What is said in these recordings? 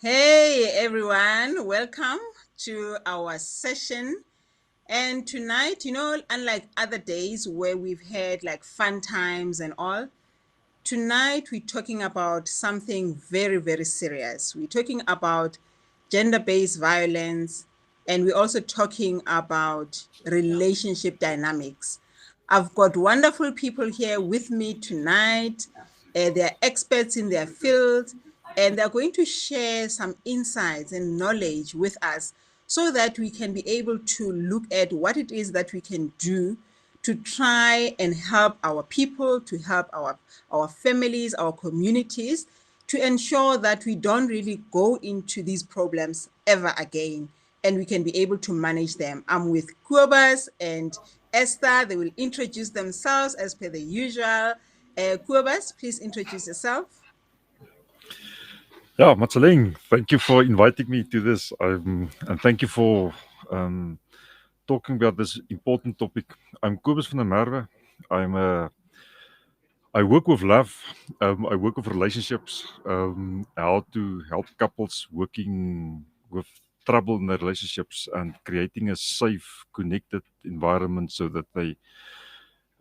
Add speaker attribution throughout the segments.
Speaker 1: Hey everyone, welcome to our session. And tonight, unlike other days where we've had like fun times and all, tonight we're talking about something very, very serious. We're talking about gender-based violence, and we're also talking about relationship dynamics. I've got wonderful people here with me tonight. They're experts in their field, and they're going to share some insights and knowledge with us so that we can be able to look at what it is that we can do to try and help our people, to help our families, our communities, to ensure that we don't really go into these problems ever again and we can be able to manage them. I'm with Kuobas and Esther. They will introduce themselves as per the usual. Kuobas, please introduce yourself.
Speaker 2: Yeah, Matsaleng, thank you for inviting me to this. And thank you for talking about this important topic. I'm Kobus van der Merwe. I work with love. I work with relationships. How to help couples working with trouble in their relationships and creating a safe, connected environment so that they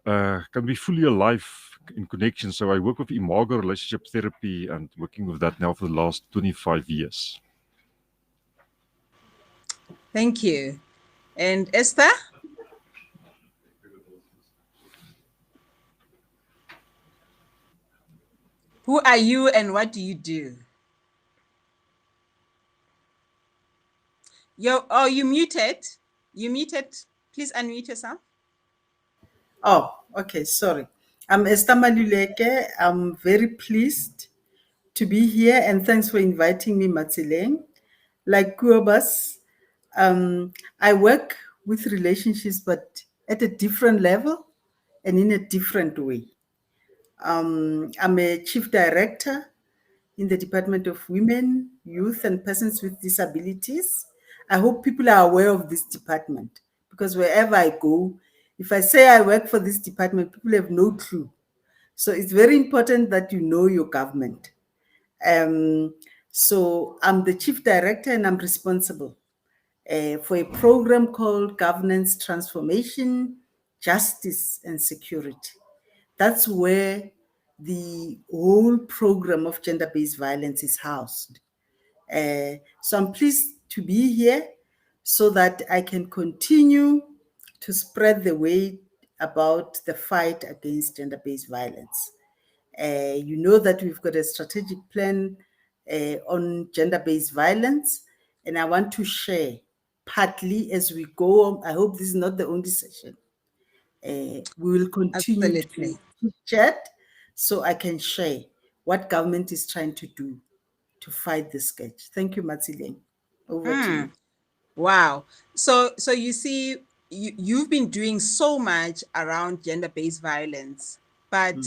Speaker 2: can be fully alive in connection. So I work with Imago relationship therapy and working with that now for the last 25 years.
Speaker 1: Thank you. And Esther? Who are you and what do you do? You muted. You muted. Please unmute yourself.
Speaker 3: Oh, okay, sorry. I'm Esther Maluleke. I'm very pleased to be here and thanks for inviting me, Matsileng. Like Kuobas, I work with relationships, but at a different level and in a different way. I'm a chief director in the Department of Women, Youth, and Persons with Disabilities. I hope people are aware of this department because wherever I go, if I say I work for this department, people have no clue. So it's very important that you know your government. So I'm the chief director and I'm responsible for a program called Governance Transformation, Justice and Security. That's where the whole program of gender-based violence is housed. So I'm pleased to be here so that I can continue to spread the word about the fight against gender-based violence. You know that we've got a strategic plan on gender-based violence, and I want to share partly as we go on. I hope this is not the only session. We will continue to
Speaker 1: Absolutely.
Speaker 3: chat so I can share what government is trying to do to fight this scourge. Thank you, Matsileng. Over to you.
Speaker 1: Wow. So you see, you've been doing so much around gender-based violence, but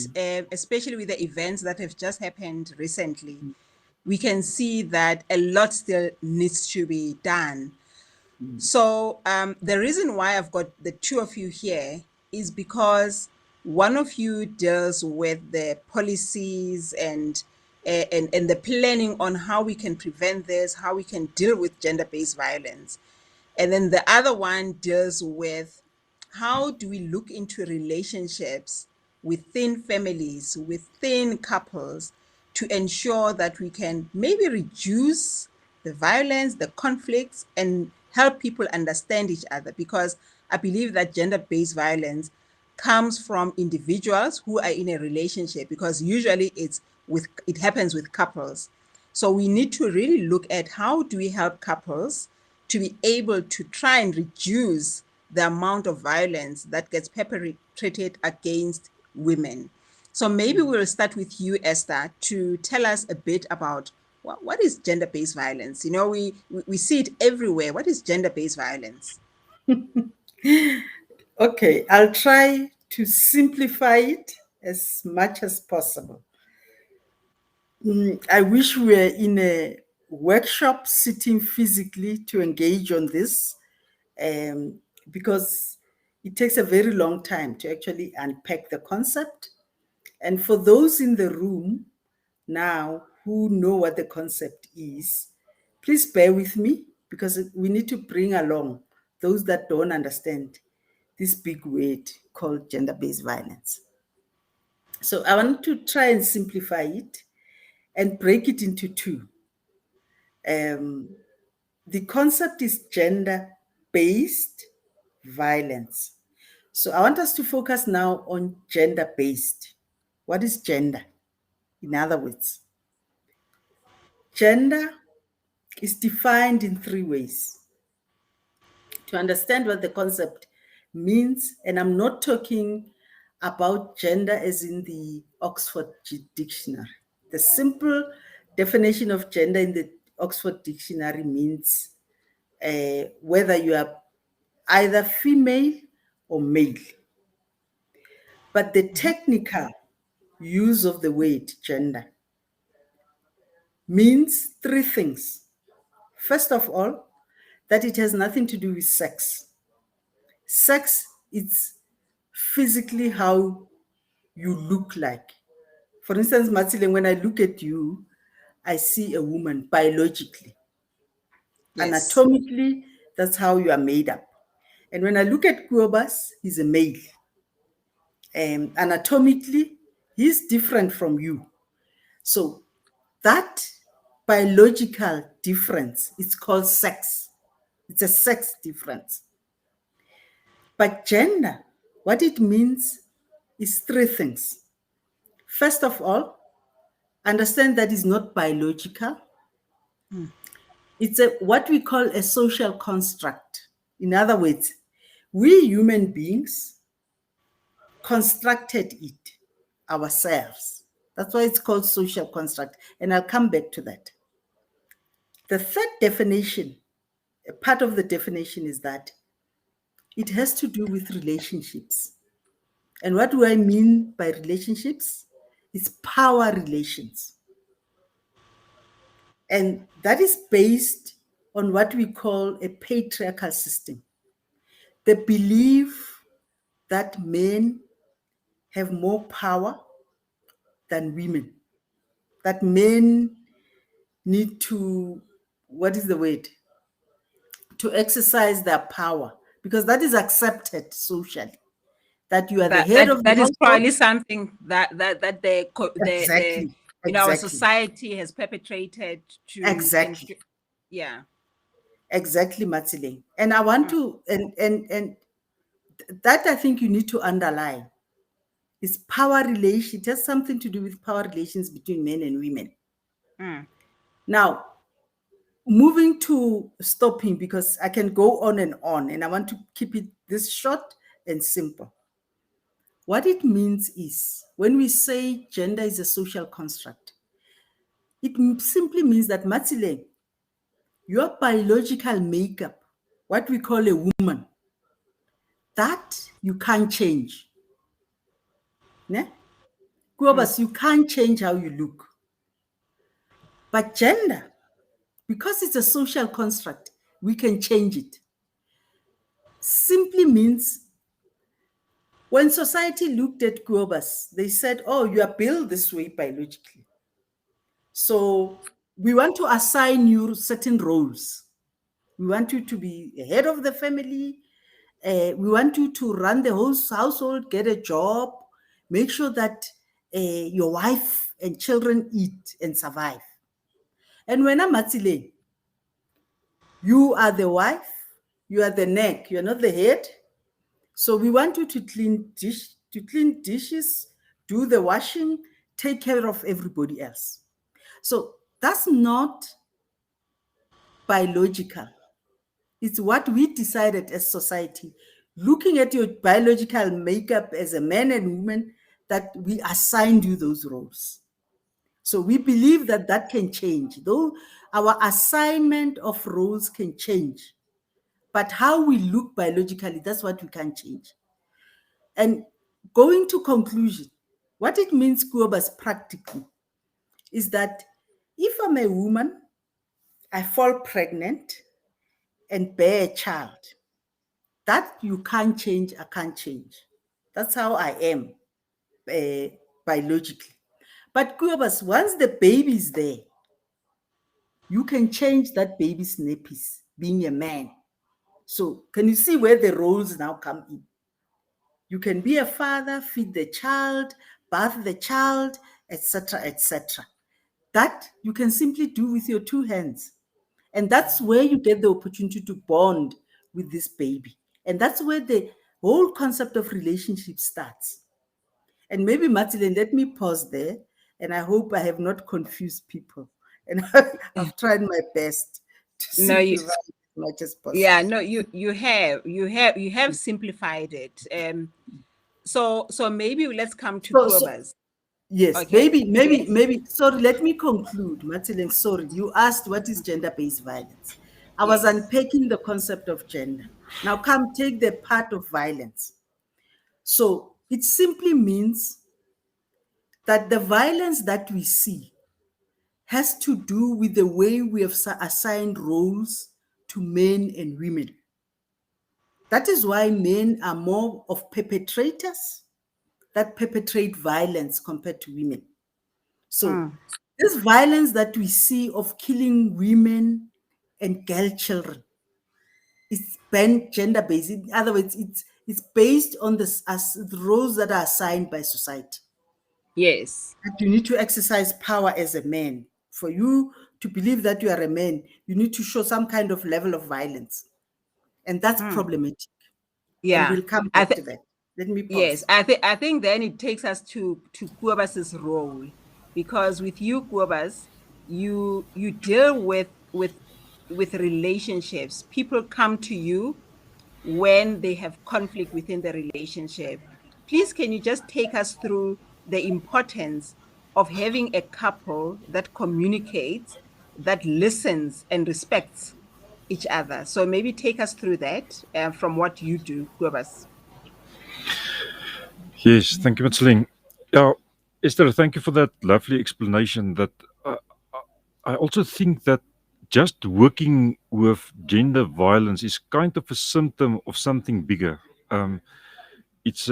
Speaker 1: especially with the events that have just happened recently, we can see that a lot still needs to be done. So the reason why I've got the two of you here is because one of you deals with the policies and the planning on how we can prevent this, how we can deal with gender-based violence. And then the other one deals with how do we look into relationships within families, within couples, to ensure that we can maybe reduce the violence, the conflicts, and help people understand each other. Because I believe that gender-based violence comes from individuals who are in a relationship, because usually it happens with couples. So we need to really look at how do we help couples to be able to try and reduce the amount of violence that gets perpetrated against women. So maybe we'll start with you, Esther, to tell us a bit about what is gender-based violence. We see it everywhere. What is gender-based violence?
Speaker 3: Okay, I'll try to simplify it as much as possible. I wish we were in a workshop sitting physically to engage on this because it takes a very long time to actually unpack the concept. And for those in the room now who know what the concept is, Please bear with me because we need to bring along those that don't understand this big word called gender-based violence. So I want to try and simplify it and break it into two. The concept is gender-based violence. So I want us to focus now on gender-based. What is gender? In other words, gender is defined in three ways. To understand what the concept means, and I'm not talking about gender as in the Oxford Dictionary. The simple definition of gender in the Oxford Dictionary means whether you are either female or male. But the technical use of the word gender means three things. First of all, that it has nothing to do with sex. Sex is physically how you look like. For instance, Matileng, when I look at you, I see a woman biologically.
Speaker 1: Yes.
Speaker 3: Anatomically, that's how you are made up. And when I look at Kuobas, he's a male. Anatomically, he's different from you. So that biological difference is called sex. It's a sex difference. But gender, what it means is three things. First of all, understand that it's not biological. It's what we call a social construct. In other words, we human beings constructed it ourselves. That's why it's called social construct. And I'll come back to that. The third definition, a part of the definition is that it has to do with relationships. And what do I mean by relationships? It's power relations. And that is based on what we call a patriarchal system. The belief that men have more power than women, that men need to, what is the word? To exercise their power, because that is accepted socially. That you are the head of the
Speaker 1: that is
Speaker 3: household.
Speaker 1: probably something that the
Speaker 3: Exactly.
Speaker 1: our society has perpetrated to
Speaker 3: Exactly.
Speaker 1: Yeah.
Speaker 3: Exactly, Matileng. And I want to, and that I think you need to underline is power relation. It has something to do with power relations between men and women. Now, moving to stopping, because I can go on, and I want to keep it this short and simple. What it means is, when we say gender is a social construct, it simply means that, Matileng, your biological makeup, what we call a woman, that you can't change. Ne? Kuobas, you can't change how you look. But gender, because it's a social construct, we can change it. Simply means when society looked at Kuobas, they said, oh, you are built this way biologically. So we want to assign you certain roles. We want you to be the head of the family. We want you to run the whole household, get a job, make sure that your wife and children eat and survive. And when I'm Matileng, you are the wife, you are the neck, you're not the head. So we want you to clean dishes, do the washing, take care of everybody else. So that's not biological. It's what we decided as society, looking at your biological makeup as a man and woman, that we assigned you those roles. So we believe that that can change, though our assignment of roles can change. But how we look biologically, that's what we can change. And going to conclusion, what it means, Kuobas, practically, is that if I'm a woman, I fall pregnant and bear a child, that you can't change, I can't change. That's how I am biologically. But Kuobas, once the baby is there, you can change that baby's nappies being a man. So can you see where the roles now come in? You can be a father, feed the child, bath the child, etc., etc. That you can simply do with your two hands. And that's where you get the opportunity to bond with this baby. And that's where the whole concept of relationship starts. And maybe, Matilene, let me pause there. And I hope I have not confused people. And I've tried my best to
Speaker 1: No, you,
Speaker 3: simplify it as much as
Speaker 1: yeah,
Speaker 3: possible.
Speaker 1: no, you have simplified it. So maybe let's come to
Speaker 3: So
Speaker 1: Kubas.
Speaker 3: yes,
Speaker 1: Okay. Yes.
Speaker 3: maybe. Sorry, let me conclude, Matilene. Sorry, you asked what is gender-based violence. I was
Speaker 1: Yes.
Speaker 3: unpacking the concept of gender. Now, come take the part of violence. So it simply means that the violence that we see has to do with the way we have assigned roles to men and women. That is why men are more of perpetrators that perpetrate violence compared to women. So,
Speaker 1: Mm.
Speaker 3: this violence that we see of killing women and girl children is gender based. In other words, it's based on the roles that are assigned by society.
Speaker 1: Yes.
Speaker 3: That you need to exercise power as a man. For you to believe that you are a man, you need to show some kind of level of violence. And that's
Speaker 1: Mm.
Speaker 3: problematic. And
Speaker 1: Yeah.
Speaker 3: we'll come
Speaker 1: I
Speaker 3: back
Speaker 1: think
Speaker 3: to that. Let me
Speaker 1: yes.
Speaker 3: pause.
Speaker 1: I think then it takes us to Kubas's role, because with you, Kubas, you deal with relationships. People come to you when they have conflict within the relationship. Please, can you just take us through the importance of having a couple that communicates, that listens, and respects each other? So maybe take us through that from what you do, Kobus.
Speaker 2: Yes, thank you, Matsling. Yeah, Esther, thank you for that lovely explanation. That uh, I also think that just working with gender violence is kind of a symptom of something bigger. Um, it's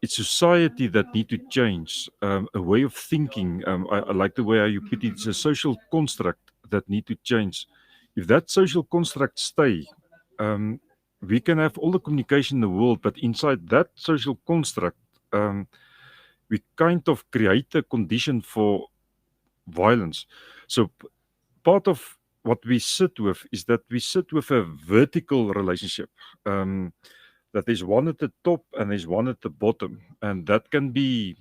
Speaker 2: society that need to change, a way of thinking. I like the way how you put it. It's a social construct that need to change. If that social construct stay, um, we can have all the communication in the world, but inside that social construct, um, we kind of create a condition for violence. So part of what we sit with is that we sit with a vertical relationship. That there's one at the top and there's one at the bottom, and that can be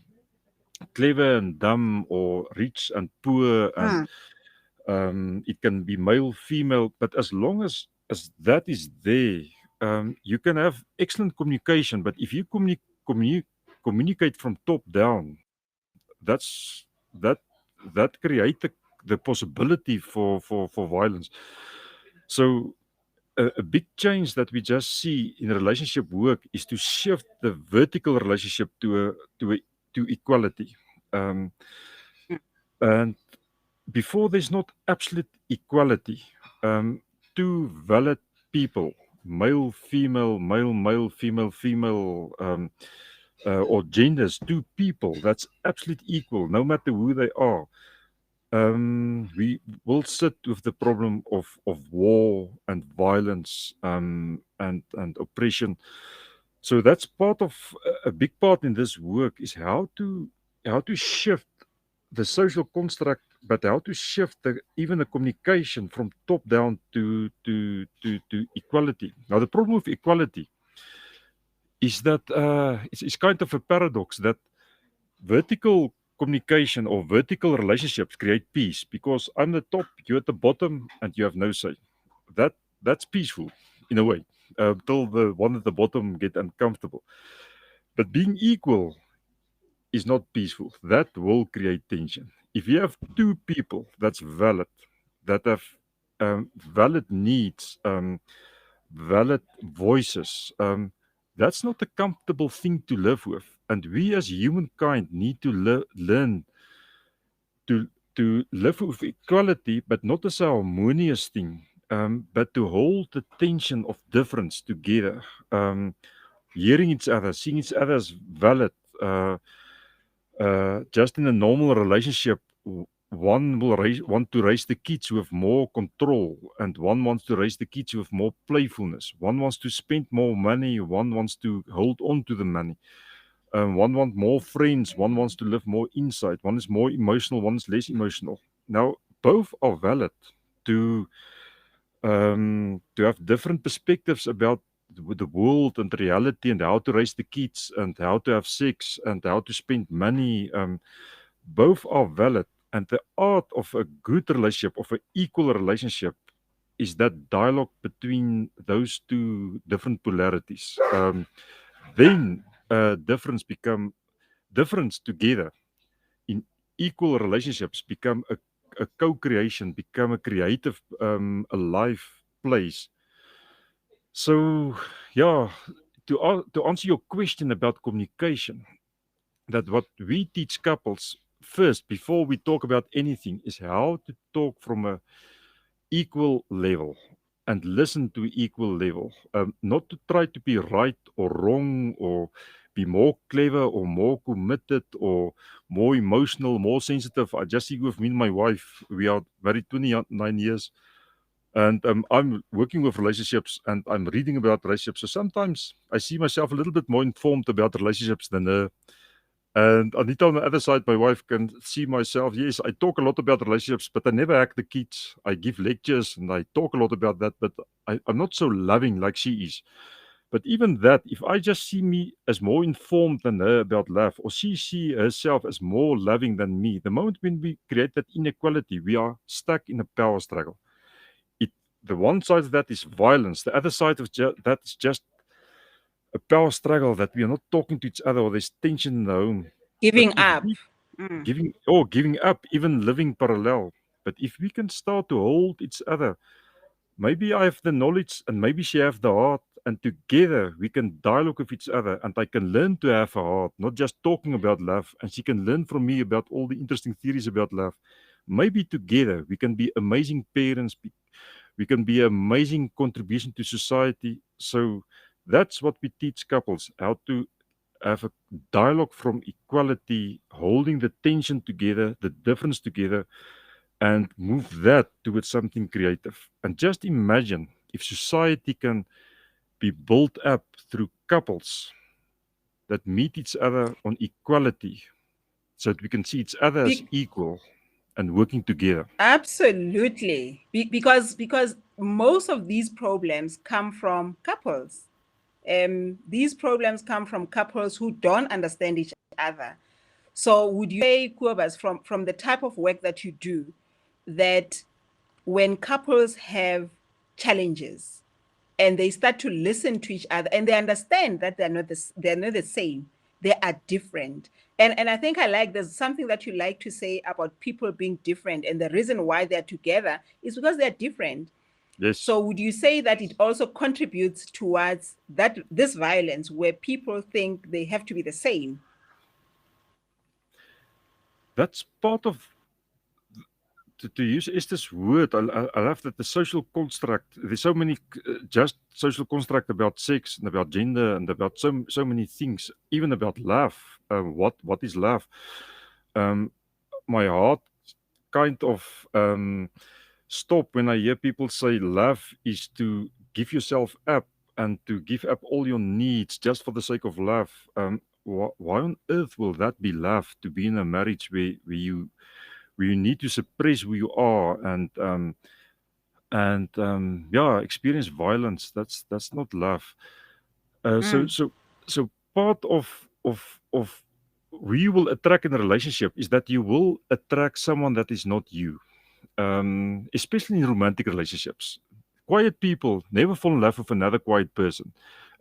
Speaker 2: clever and dumb, or rich and poor, and
Speaker 1: Mm,
Speaker 2: it can be male, female. But as long as that is there, you can have excellent communication. But if you communicate from top down, that's that that create the possibility for violence. So a big change that we just see in relationship work is to shift the vertical relationship to equality. Um,
Speaker 1: mm,
Speaker 2: and before there's not absolute equality, two valid people, male, female, male, male, female, female, or genders, two people, that's absolute equal, no matter who they are. We will sit with the problem of war and violence, and oppression. So that's part of a big part in this work is how to shift the social construct, but how to shift even the communication from top down to equality. Now the problem with equality is that it's kind of a paradox that vertical communication or vertical relationships create peace because I'm the top, you're at the bottom, and you have no say. That's peaceful in a way, till the one at the bottom get uncomfortable. But being equal is not peaceful. That will create tension. If you have two people that's valid, that have valid needs, valid voices, that's not a comfortable thing to live with. And we as humankind need to learn to live with equality, but not as a harmonious thing, but to hold the tension of difference together, hearing each other, seeing each other as valid. Just in a normal relationship, one will want to raise the kids with more control, and one wants to raise the kids with more playfulness. One wants to spend more money, one wants to hold on to the money. One wants more friends, one wants to live more inside. One is more emotional, one is less emotional. Now, both are valid to have different perspectives about the world and reality, and how to raise the kids, and how to have sex, and how to spend money. Both are valid. And the art of a good relationship, of an equal relationship, is that dialogue between those two different polarities. Then difference together in equal relationships become a co-creation, become a creative, alive place. So, yeah, to answer your question about communication, that what we teach couples first, before we talk about anything, is how to talk from a equal level and listen to equal level. Not to try to be right or wrong, or be more clever or more committed or more emotional, more sensitive. I just see with me and my wife, we are married 29 years. And I'm working with relationships, and I'm reading about relationships. So sometimes I see myself a little bit more informed about relationships than her. And Anita, on the other side, my wife, can see myself. Yes, I talk a lot about relationships, but I never act the kids. I give lectures and I talk a lot about that, but I'm not so loving like she is. But even that, if I just see me as more informed than her about love, or she see herself as more loving than me, the moment when we create that inequality, we are stuck in a power struggle. The one side of that is violence. The other side of that is just a power struggle, that we are not talking to each other, or there's tension in the home. But
Speaker 1: Giving
Speaker 2: if
Speaker 1: up.
Speaker 2: we giving up, even living parallel. But if we can start to hold each other, maybe I have the knowledge and maybe she have the heart, and together we can dialogue with each other, and I can learn to have a heart, not just talking about love, and she can learn from me about all the interesting theories about love. Maybe together we can be amazing parents, we can be an amazing contribution to society. So that's what we teach couples, how to have a dialogue from equality, holding the tension together, the difference together, and move that towards something creative. And just imagine if society can be built up through couples that meet each other on equality, so that we can see each other as
Speaker 1: Be-
Speaker 2: equal and working together.
Speaker 1: Absolutely. Because most of these problems come from couples. These problems come from couples who don't understand each other. So would you say, Kuobas, from the type of work that you do, that when couples have challenges and they start to listen to each other and they understand that they're not the same, they are different. And I think I like, there's something that you like to say about people being different, and the reason why they're together is because they're different.
Speaker 2: Yes,
Speaker 1: So would you say that it also contributes towards that, this violence where people think they have to be the same?
Speaker 2: that's part of, to use Esther's word, I love that the social construct, there's so many just social construct about sex and about gender and about so many things, even about love. What is love? Um, my heart kind of stop when I hear people say love is to give yourself up and to give up all your needs just for the sake of love. Why on earth will that be love, to be in a marriage where you need to suppress who you are, and yeah, experience violence? That's not love. Uh, so
Speaker 1: Mm.
Speaker 2: so so part of who you will attract in a relationship is that you will attract someone that is not you. Especially in romantic relationships. Quiet people never fall in love with another quiet person.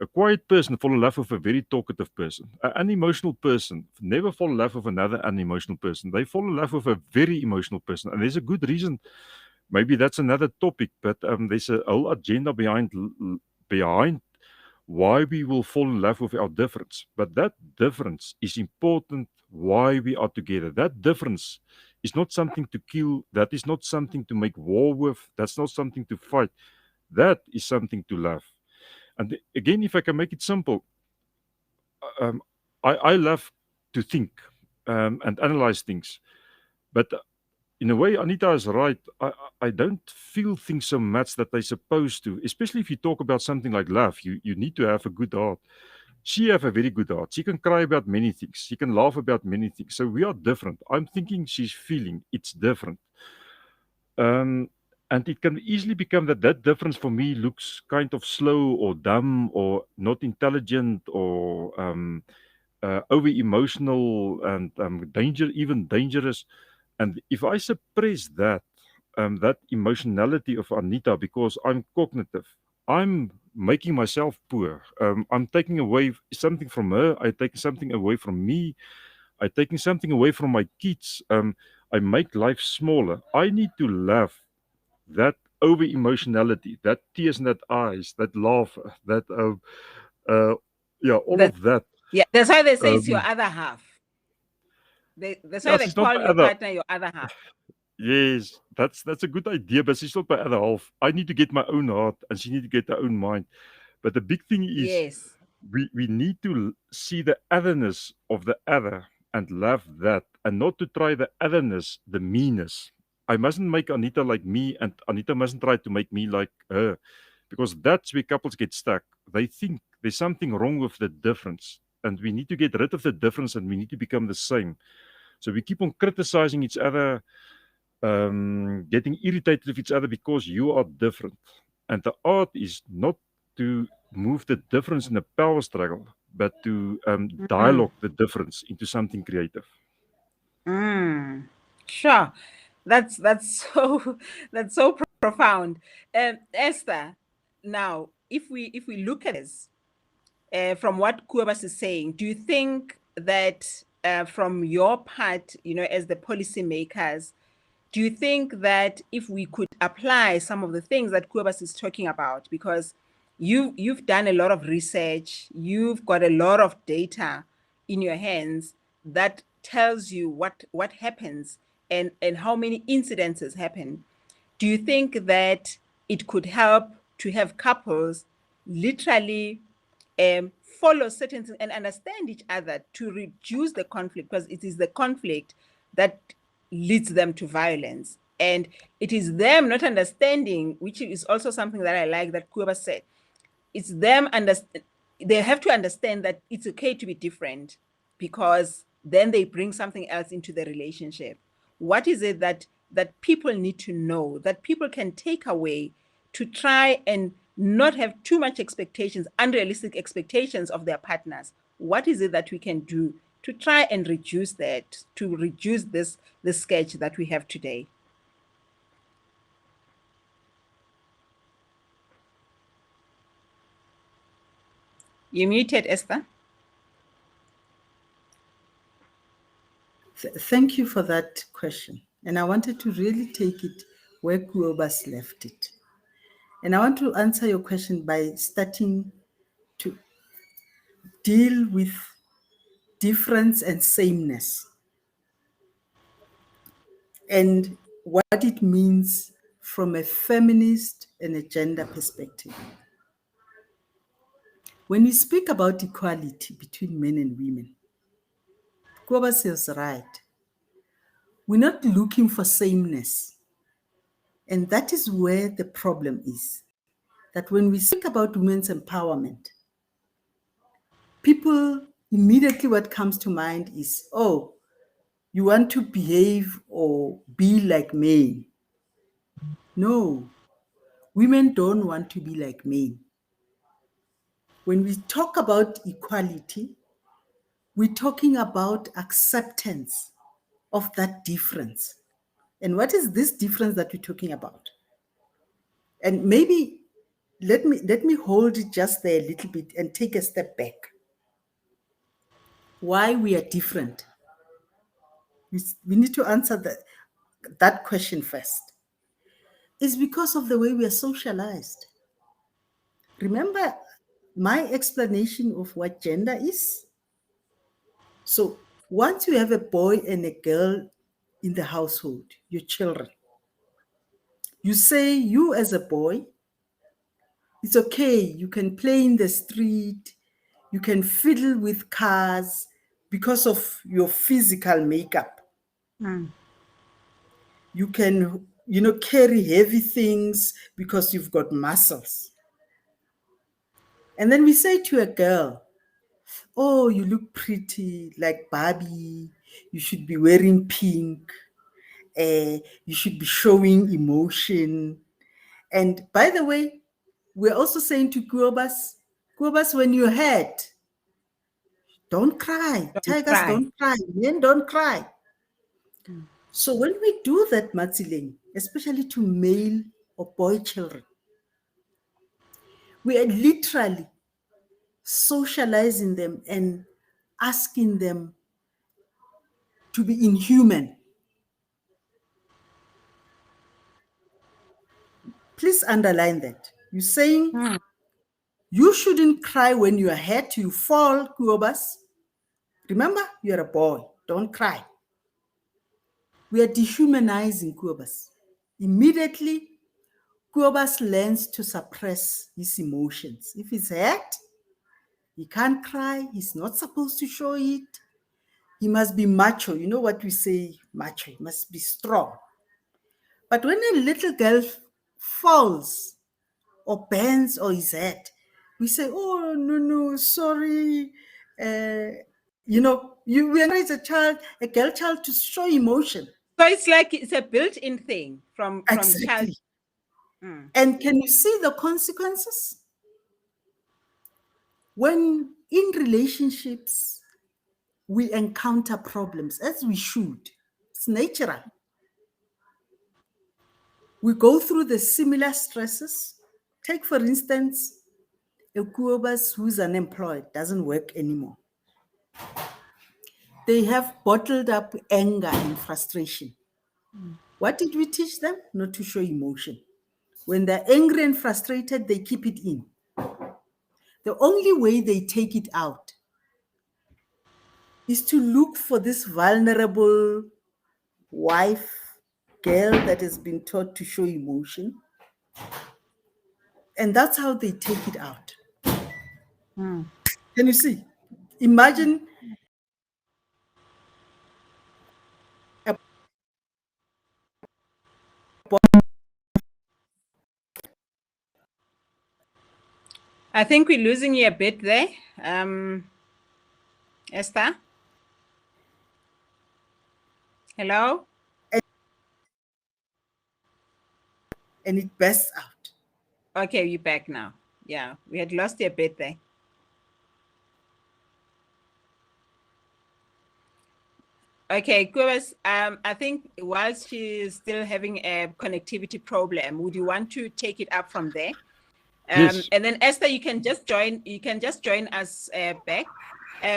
Speaker 2: A quiet person fall in love with a very talkative person. An unemotional person never fall in love with another unemotional person. They fall in love with a very emotional person. And there's a good reason. Maybe that's another topic, but there's a whole agenda behind why we will fall in love with our difference. But that difference is important why we are together. That difference is not something to kill. That is not something to make war with. That's not something to fight. That is something to love. And again, if I can make it simple, um, I love to think and analyze things. But in a way, Anita is right. I don't feel things so much that they're supposed to, especially if you talk about something like love. You need to have a good heart. She have a very good heart. She can cry about many things. She can laugh about many things. So we are different. I'm thinking she's feeling it's different. And it can easily become that difference for me looks kind of slow or dumb or not intelligent or over emotional and even dangerous. And if I suppress that emotionality of Anita because I'm cognitive, I'm making myself poor. I'm taking away something from her. I take something away from me. I taking something away from my kids. I make life smaller. I need to love that over emotionality, that tears in that eyes, that laughter, that yeah, all
Speaker 1: That
Speaker 2: of that.
Speaker 1: yeah, that's why they say it's your
Speaker 2: Um,
Speaker 1: other half. That's why
Speaker 2: yes,
Speaker 1: they
Speaker 2: it's not
Speaker 1: call
Speaker 2: my
Speaker 1: your
Speaker 2: other.
Speaker 1: partner your other half.
Speaker 2: Yes, that's a good idea, but she's not my other half. I need to get my own heart, and she need to get her own mind. But the big thing is,
Speaker 1: Yes.
Speaker 2: we need to see the otherness of the other and love that, and not to try the otherness, the meanness. I mustn't make Anita like me, and Anita mustn't try to make me like her, because that's where couples get stuck. They think there's something wrong with the difference, and we need to get rid of the difference, and we need to become the same. So we keep on criticizing each other, getting irritated with each other because you are different. And the art is not to move the difference in a power struggle, but to
Speaker 1: Mm.
Speaker 2: dialogue the difference into something creative.
Speaker 1: Mm. Sure. That's so that's so profound. Esther, now if we look at this from what Kuabas is saying, do you think that from your part, as the policymakers, do you think that if we could apply some of the things that Kuabas is talking about, because you've done a lot of research, you've got a lot of data in your hands that tells you what happens and how many incidences happen, do you think that it could help to have couples literally follow certain things and understand each other to reduce the conflict, because it is the conflict that leads them to violence, and it is them not understanding, which is also something that I like that Kuba said. It's them they have to understand that it's okay to be different, because then they bring something else into the relationship. What is it that people need to know, that people can take away to try and not have too much expectations, unrealistic expectations of their partners? What is it that we can do to try and reduce that, to reduce this sketch that we have today? You muted, Esther.
Speaker 3: Thank you for that question. And I wanted to really take it where Kuobas left it. And I want to answer your question by starting to deal with difference and sameness and what it means from a feminist and a gender perspective. When we speak about equality between men and women, Kuobas is right. We're not looking for sameness. And that is where the problem is. That when we speak about women's empowerment, people immediately what comes to mind is, oh, you want to behave or be like men. No, women don't want to be like men. When we talk about equality, we're talking about acceptance of that difference. And what is this difference that we're talking about? And maybe let me hold it just there a little bit and take a step back. Why we are different? We need to answer that question first. It's because of the way we are socialized. Remember my explanation of what gender is? So once you have a boy and a girl in the household, your children, you say you as a boy, it's okay, you can play in the street, you can fiddle with cars because of your physical makeup.
Speaker 1: Mm.
Speaker 3: You can, carry heavy things because you've got muscles. And then we say to a girl, oh, you look pretty like Barbie. You should be wearing pink. You should be showing emotion. And by the way, we're also saying to Kuobas, when you're hurt, don't cry.
Speaker 1: Don't
Speaker 3: Tigers
Speaker 1: cry.
Speaker 3: don't cry. Men don't cry.
Speaker 1: Mm.
Speaker 3: So when we do that, Matsileng, especially to male or boy children, we are literally socializing them and asking them to be inhuman. Please underline that. You're saying you shouldn't cry when you are hurt, you fall, Kuobas. Remember, you're a boy. Don't cry. We are dehumanizing Kuobas. Immediately, Kuobas learns to suppress his emotions. If he's hurt, he can't cry. He's not supposed to show it. He must be macho. You know what we say, macho. He must be strong. But when a little girl falls or bends or is hurt, we say, oh, no, sorry. We encourage a girl child to show emotion.
Speaker 1: So it's like it's a built-in thing from
Speaker 3: Exactly.
Speaker 1: child.
Speaker 3: And can you see the consequences? When in relationships, we encounter problems, as we should. It's natural. We go through the similar stresses. Take, for instance, a Kuobas who's unemployed, doesn't work anymore. They have bottled up anger and frustration. What did we teach them? Not to show emotion. When they're angry and frustrated, they keep it in. The only way they take it out is to look for this vulnerable wife, girl that has been taught to show emotion. And that's how they take it out. Can you see? Imagine
Speaker 1: I think we're losing you a bit there, Esther. Hello?
Speaker 3: and it bursts out.
Speaker 1: Okay, you're back now. Yeah, we had lost you a bit there. Okay, Kuobas, I think whilst she's still having a connectivity problem, would you want to take it up from there?
Speaker 2: Yes.
Speaker 1: And then Esther, you can just join us back.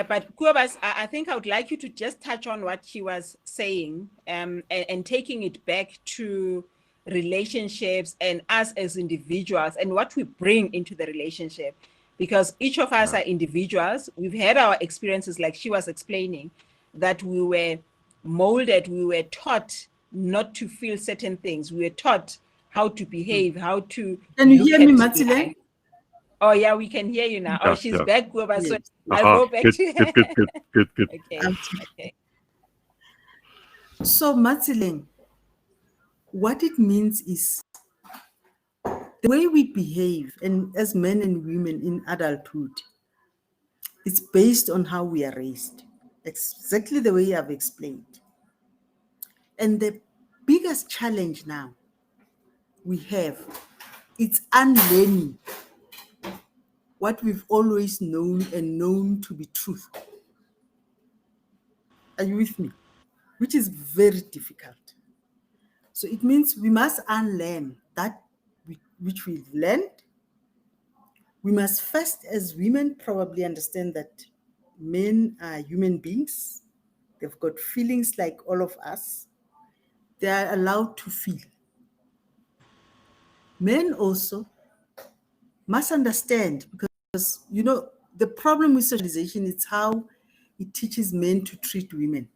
Speaker 1: But Kuobas, I think I would like you to just touch on what she was saying, and taking it back to relationships and us as individuals and what we bring into the relationship, because each of us are individuals. We've had our experiences, like she was explaining, that we were molded, we were taught not to feel certain things, we were taught how to behave, how to.
Speaker 3: Can you hear me, Matsileng?
Speaker 1: Oh yeah, we can hear you now.
Speaker 2: Yeah,
Speaker 1: Oh, she's
Speaker 2: yeah.
Speaker 1: back, Kuobas. So
Speaker 3: Yes.
Speaker 1: I'll go back
Speaker 2: Good,
Speaker 1: to her.
Speaker 2: good.
Speaker 1: Okay. Okay.
Speaker 3: So, Matsileng, what it means is the way we behave, and as men and women in adulthood, it's based on how we are raised. Exactly the way I've explained. And the biggest challenge now we have, it's unlearning what we've always known to be truth. Are you with me? Which is very difficult. So it means we must unlearn that which we've learned. We must first, as women, probably understand that men are human beings. They've got feelings like all of us. They are allowed to feel. Men also must understand, because, the problem with socialization is how it teaches men to treat women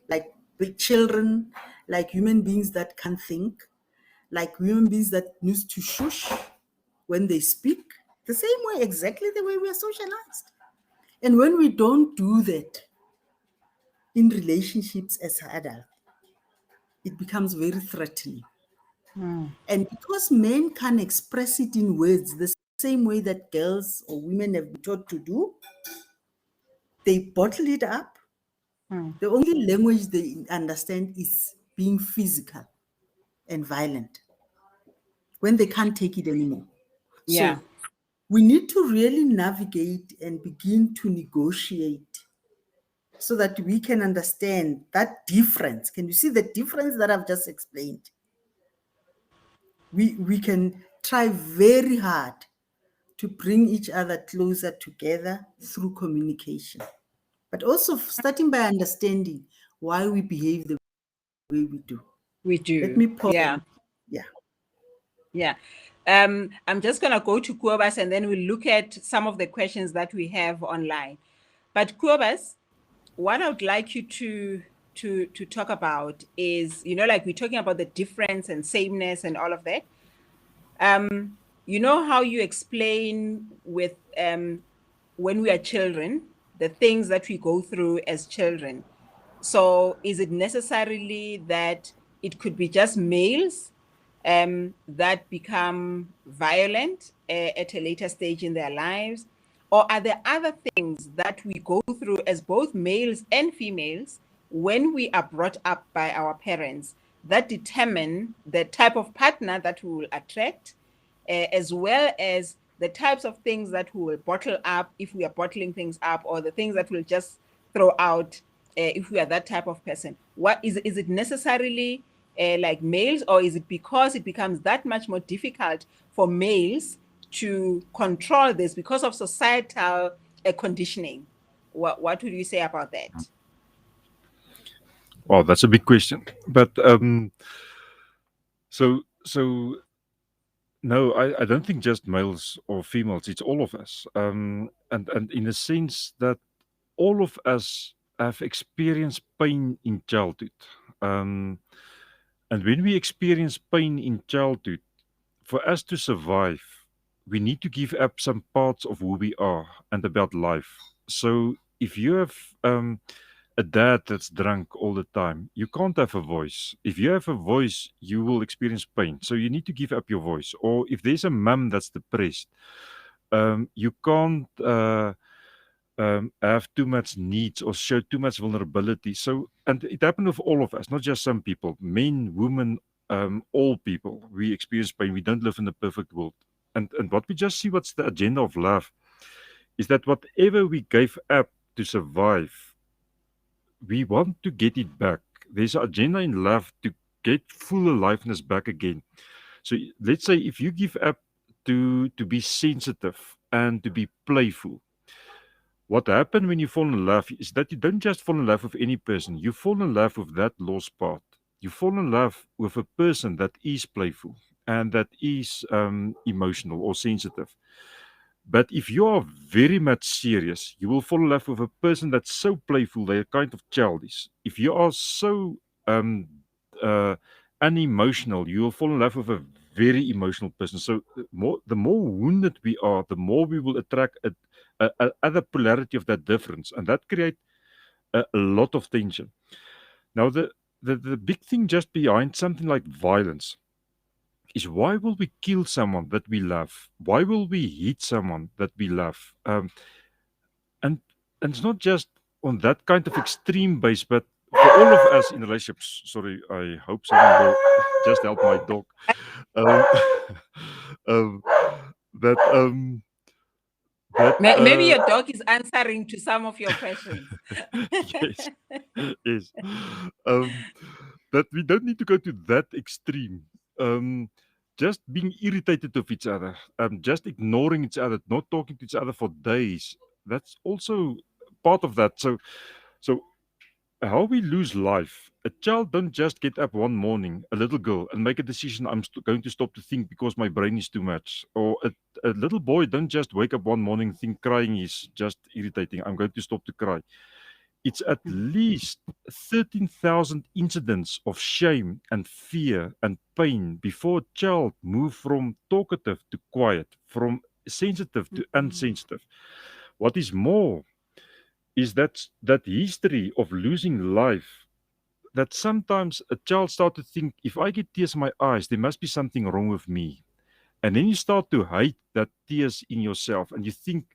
Speaker 3: like big children, like human beings that can't think, like human beings that need to shush when they speak, the same way, exactly the way we are socialized. And when we don't do that in relationships as adults, it becomes very threatening.
Speaker 1: Mm.
Speaker 3: And because men can't express it in words the same way that girls or women have been taught to do, they bottle it up.
Speaker 1: Mm.
Speaker 3: The only language they understand is being physical and violent when they can't take it anymore.
Speaker 1: Yeah.
Speaker 3: So we need to really navigate and begin to negotiate so that we can understand that difference. Can you see the difference that I've just explained? We can try very hard to bring each other closer together through communication, but also starting by understanding why we behave the way we do.
Speaker 1: We
Speaker 3: Let
Speaker 1: do.
Speaker 3: me pause.
Speaker 1: Yeah.
Speaker 3: Yeah.
Speaker 1: Yeah. I'm just going to go to Kuobas and then we'll look at some of the questions that we have online. But Kuobas, what I would like you to talk about is, like we're talking about the difference and sameness and all of that. You know how you explain with when we are children, the things that we go through as children. So is it necessarily that it could be just males that become violent at a later stage in their lives? Or are there other things that we go through as both males and females when we are brought up by our parents that determine the type of partner that we will attract, as well as the types of things that we will bottle up if we are bottling things up, or the things that we'll just throw out if we are that type of person? What is it necessarily like males, or is it because it becomes that much more difficult for males to control this because of societal conditioning? What would you say about that?
Speaker 2: Well, that's a big question, but so no, I don't think just males or females. It's all of us, and in a sense that all of us have experienced pain in childhood, um, and when we experience pain in childhood, for us to survive, we need to give up some parts of who we are and about life. So if you have a dad that's drunk all the time, you can't have a voice. If you have a voice, you will experience pain. So you need to give up your voice. Or if there's a mum that's depressed, you can't have too much needs or show too much vulnerability. So, and it happened with all of us, not just some people, men, women, all people. We experience pain. We don't live in a perfect world. And what we just see, what's the agenda of love, is that whatever we gave up to survive, we want to get it back. There's an agenda in love to get full aliveness back again. So let's say if you give up to be sensitive and to be playful, what happens when you fall in love is that you don't just fall in love with any person. You fall in love with that lost part. You fall in love with a person that is playful and that is emotional or sensitive. But if you are very much serious, you will fall in love with a person that's so playful, they're kind of childish. If you are so um, uh, unemotional, you will fall in love with a very emotional person. So the more wounded we are, the more we will attract a other polarity of that difference, and that create a lot of tension. Now, the big thing just behind something like violence is, why will we kill someone that we love? Why will we hit someone that we love? And it's not just on that kind of extreme base, but for all of us in relationships. Sorry, I hope someone will just help my dog. Um, um, that
Speaker 1: Maybe your dog is answering to some of your questions.
Speaker 2: yes, yes. Um, that we don't need to go to that extreme. Um, just being irritated of each other, just ignoring each other, not talking to each other for days. That's also part of that. So how we lose life. A child don't just get up one morning, a little girl, and make a decision. I'm going to stop to think because my brain is too much. Or a little boy don't just wake up one morning and think crying is just irritating. I'm going to stop to cry. It's at least 13,000 incidents of shame and fear and pain before a child moves from talkative to quiet, from sensitive to insensitive. What is more is that history of losing life that sometimes a child starts to think, if I get tears in my eyes, there must be something wrong with me. And then you start to hate that tears in yourself, and you think,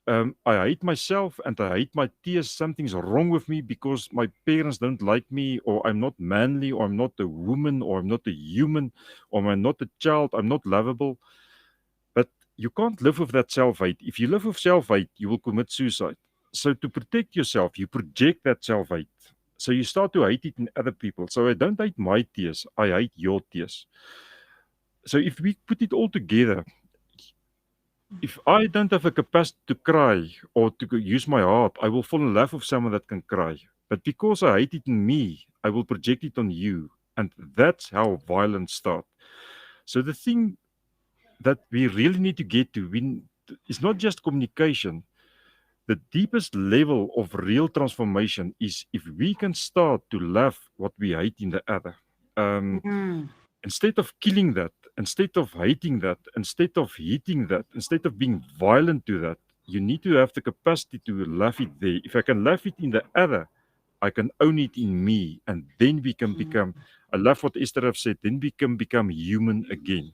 Speaker 2: I hate myself and I hate my tears. Something's wrong with me because my parents don't like me, or I'm not manly, or I'm not a woman, or I'm not a human, or I'm not a child, I'm not lovable. But you can't live with that self hate. If you live with self hate, you will commit suicide. So, to protect yourself, you project that self hate. So, you start to hate it in other people. So, I don't hate my tears, I hate your tears. So, if we put it all together, if I don't have a capacity to cry or to use my heart, I will fall in love with someone that can cry. But because I hate it in me, I will project it on you. And that's how violence starts. So the thing that we really need to get to is not just communication. The deepest level of real transformation is if we can start to love what we hate in the other. Um,
Speaker 1: Mm.
Speaker 2: Instead of killing that, instead of hating that, instead of hating that, instead of being violent to that, you need to have the capacity to love it there. If I can love it in the other, I can own it in me, and then we can become. I love what Esther have said. Then we can become human again,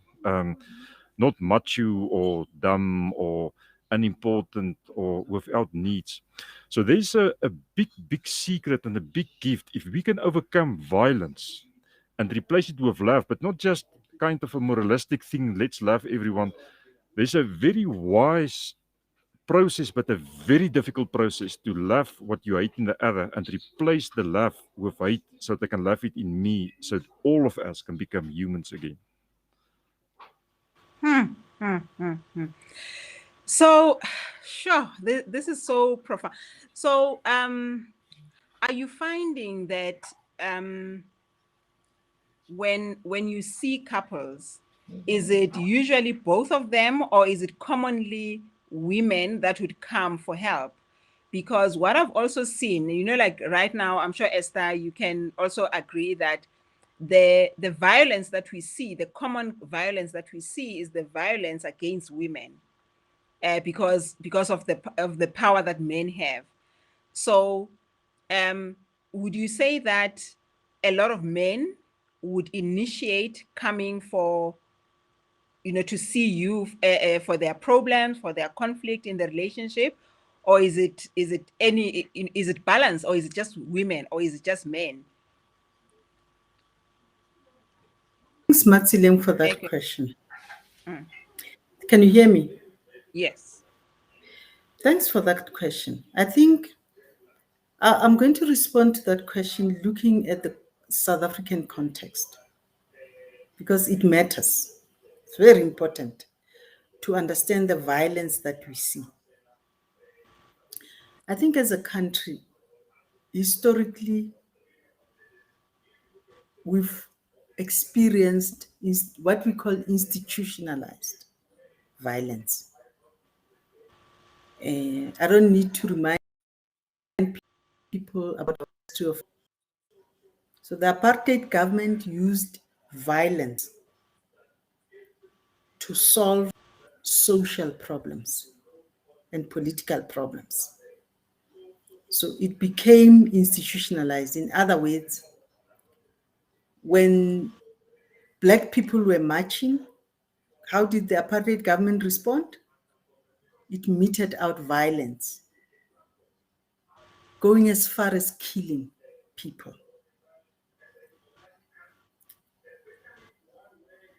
Speaker 2: not macho or dumb or unimportant or without needs. So there's a big, big secret and a big gift. If we can overcome violence and replace it with love, but not just kind of a moralistic thing, let's love everyone. There's a very wise process, but a very difficult process to love what you hate in the other and replace the love with hate so they can love it in me, so that all of us can become humans again.
Speaker 1: So, sure, this is so profound. So, are you finding that um, when you see couples, is it usually both of them, or is it commonly women that would come for help? Because what I've also seen, like right now, I'm sure Esther, you can also agree that the violence that we see, the common violence that we see, is the violence against women, because of the power that men have. So, would you say that a lot of men would initiate coming for, to see you for their problems, for their conflict in the relationship, or is it balance, or is it just women, or is it just men?
Speaker 3: Thanks, Matsileng, for that
Speaker 1: Okay.
Speaker 3: question. Can you hear me?
Speaker 1: Yes.
Speaker 3: Thanks for that question. I think I'm going to respond to that question looking at the South African context because it matters. It's very important to understand the violence that we see. I think as a country, historically, we've experienced what we call institutionalized violence. I don't need to remind people about the history of. So the apartheid government used violence to solve social problems and political problems. So it became institutionalized. In other words, when Black people were marching, how did the apartheid government respond? It meted out violence, going as far as killing people.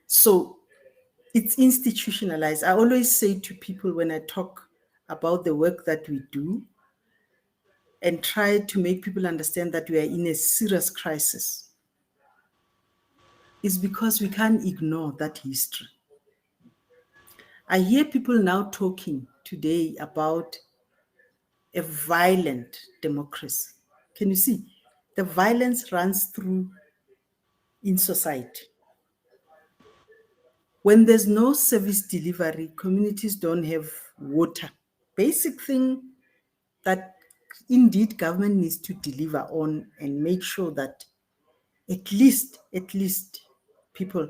Speaker 3: So it's institutionalized. I always say to people when I talk about the work that we do and try to make people understand that we are in a serious crisis, is because we can't ignore that history. I hear people now talking today about a violent democracy. Can you see? The violence runs through in society. When there's no service delivery, communities don't have water. Basic thing that indeed government needs to deliver on and make sure that at least people,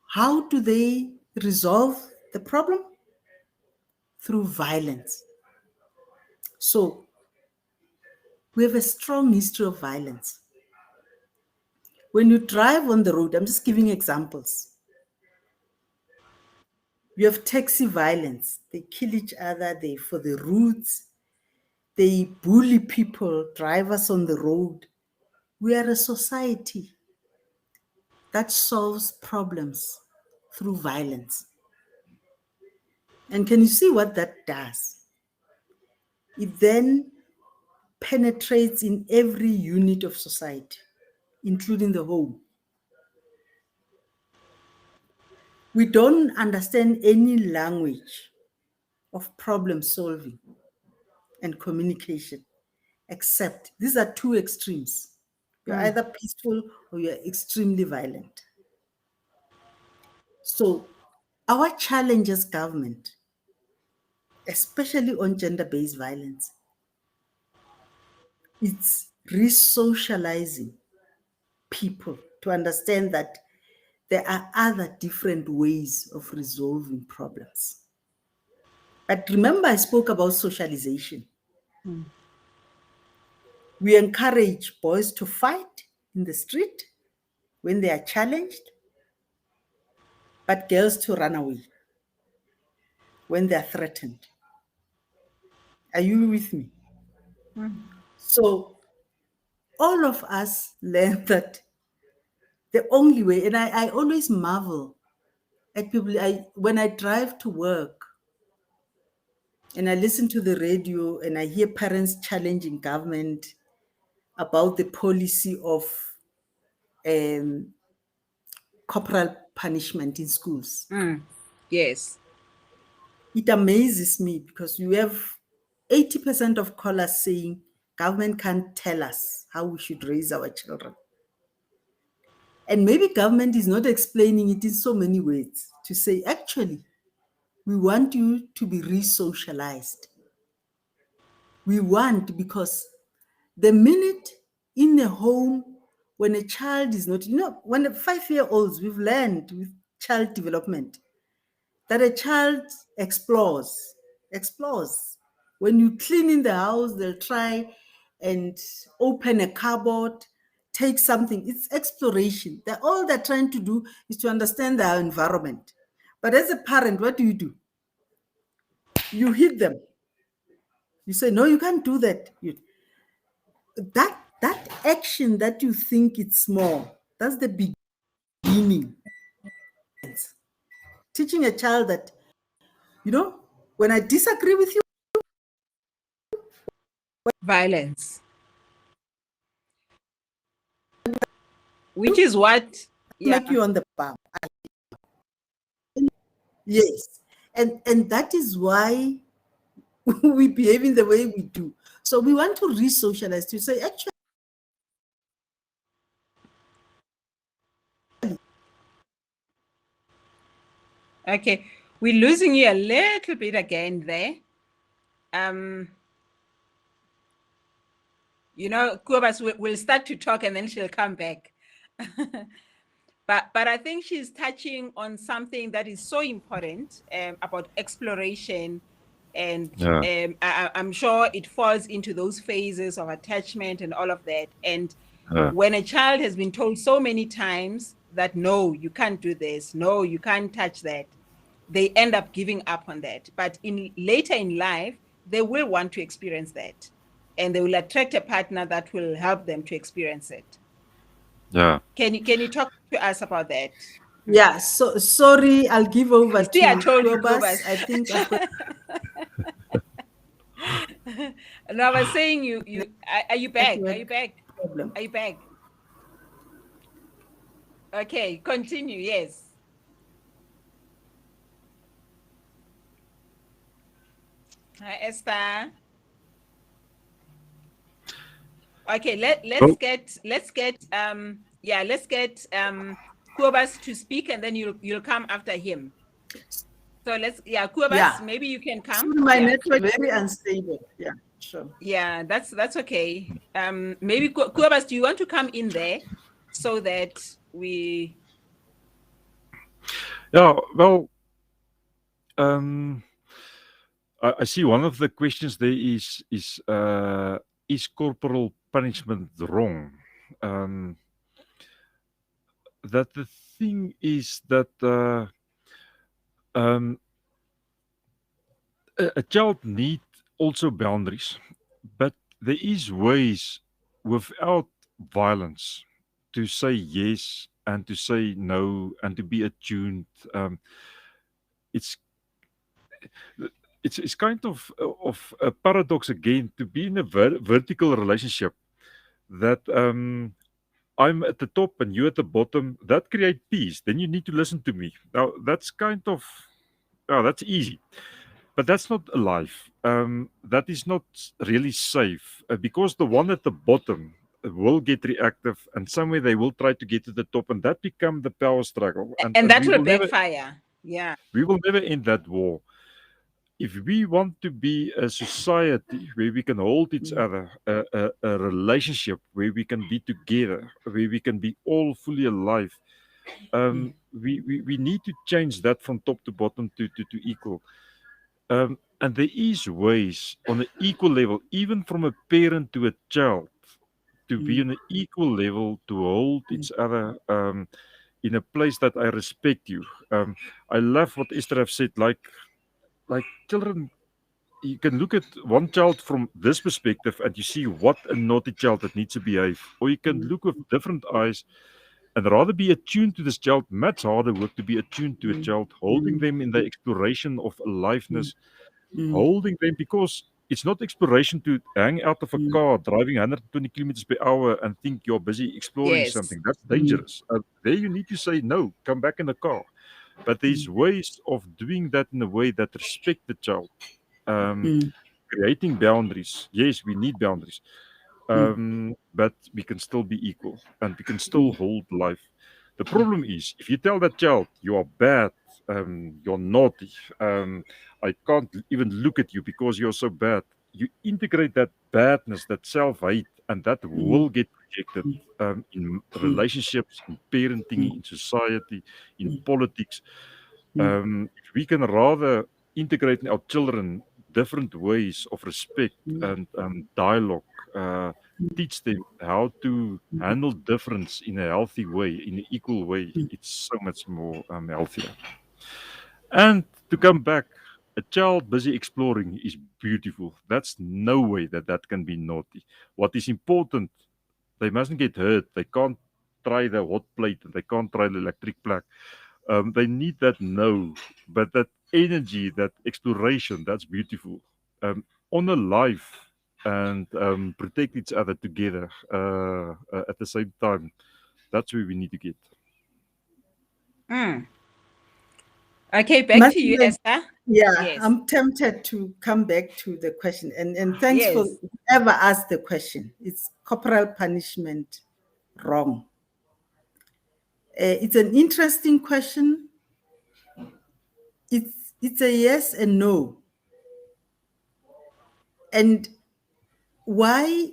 Speaker 3: how do they resolve the problem? Through violence. So we have a strong history of violence. When you drive on the road, I'm just giving examples. You have taxi violence. They kill each other, they for the routes, they bully people, drivers on the road. We are a society that solves problems through violence. And can you see what that does? It then penetrates in every unit of society, including the home. We don't understand any language of problem solving and communication, except these are two extremes. You're either peaceful or you're extremely violent. So our challenge as government, especially on gender-based violence, it's re-socializing people to understand that there are other different ways of resolving problems. But remember, I spoke about socialization. We encourage boys to fight in the street when they are challenged, but girls to run away when they are threatened. Are you with me? So all of us learn that the only way, and I always marvel at people, when I drive to work and I listen to the radio and I hear parents challenging government about the policy of corporal punishment in schools.
Speaker 1: Yes.
Speaker 3: It amazes me because you have 80% of callers saying government can't tell us how we should raise our children. And maybe government is not explaining it in so many words to say, actually, we want you to be re-socialized. We want, because the minute in a home when a child is not, when 5-year-olds, we've learned with child development that a child explores. When you clean in the house, they'll try and open a cupboard, take something. It's exploration. All they're trying to do is to understand their environment. But as a parent, what do? You hit them. You say, no, you can't do that. That action that you think it's small, that's the beginning. Teaching a child that, when I disagree with you,
Speaker 1: Violence. Which is what
Speaker 3: make you on the palm. Yes. And that is why we behave in the way we do. So we want to re-socialize, to say, actually,
Speaker 1: Okay, we're losing you a little bit again there. Kobus will start to talk and then she'll come back. But I think she's touching on something that is so important about exploration. And I'm sure it falls into those phases of attachment and all of that. And when a child has been told so many times that, no, you can't do this, no, you can't touch that, they end up giving up on that. But later in life, they will want to experience that. And they will attract a partner that will help them to experience it.
Speaker 2: Yeah.
Speaker 1: Can you talk to us about that?
Speaker 3: Yeah, so sorry, I'll give over to
Speaker 1: I told you,
Speaker 3: Kobus. I think I've got...
Speaker 1: No, I was saying are you back? Are you back?
Speaker 3: Problem.
Speaker 1: Are you back? Okay, continue, yes. Hi, Esther. Okay, let's get Kobus to speak, and then you'll come after him. So Kobus, maybe you can come.
Speaker 3: My network is very unstable. Yeah, sure.
Speaker 1: Yeah, that's okay. Maybe Kobus, do you want to come in there so that we?
Speaker 2: Yeah, well, I see one of the questions there is corporal punishment wrong? that the thing is that um, a child need also boundaries, but there is ways without violence to say yes and to say no and to be attuned. It's it's kind of a paradox again to be in a vertical relationship that I'm at the top and you at the bottom. That create peace. Then you need to listen to me. Now that's kind of that's easy. But that's not alive. That is not really safe because the one at the bottom will get reactive, and somewhere they will try to get to the top, and that become the power struggle.
Speaker 1: And
Speaker 2: And
Speaker 1: that will backfire. Yeah.
Speaker 2: we will never end that war. If we want to be a society where we can hold each other, a relationship where we can be together, where we can be all fully alive, we need to change that from top to bottom to equal. And there is ways on an equal level, even from a parent to a child, to be on an equal level, to hold each other in a place that I respect you. I love what Esther have said, like children, you can look at one child from this perspective and you see what a naughty child that needs to behave. Or you can look with different eyes and rather be attuned to this child, much harder work to be attuned to a child, holding them in the exploration of aliveness, holding them because it's not exploration to hang out of a car driving 120 kilometers per hour and think you're busy exploring
Speaker 1: Yes.
Speaker 2: something. That's dangerous. There you need to say, no, come back in the car. But there's ways of doing that in a way that respect the child. Creating boundaries. Yes, we need boundaries. But we can still be equal and we can still hold life. The problem is if you tell that child you are bad, you're naughty, I can't even look at you because you're so bad. You integrate that badness, that self-hate, and that will get projected in relationships, in parenting, in society, in politics. If we can rather integrate in our children different ways of respect and dialogue, teach them how to handle difference in a healthy way, in an equal way, it's so much more healthier. And to come back, a child busy exploring is beautiful. That's no way that that can be naughty. What is important, they mustn't get hurt. They can't try the hot plate. They can't try the electric plug. They need that no, but that energy, that exploration, that's beautiful. Honor life and protect each other together at the same time. That's where we need to get.
Speaker 1: Okay, back to you,
Speaker 3: Martin,
Speaker 1: Esther.
Speaker 3: yeah,
Speaker 1: Yes.
Speaker 3: I'm tempted to come back to the question. And thanks for
Speaker 1: Yes.
Speaker 3: whoever asked the question. It's corporal punishment wrong? It's an interesting question. It's a yes and no. And why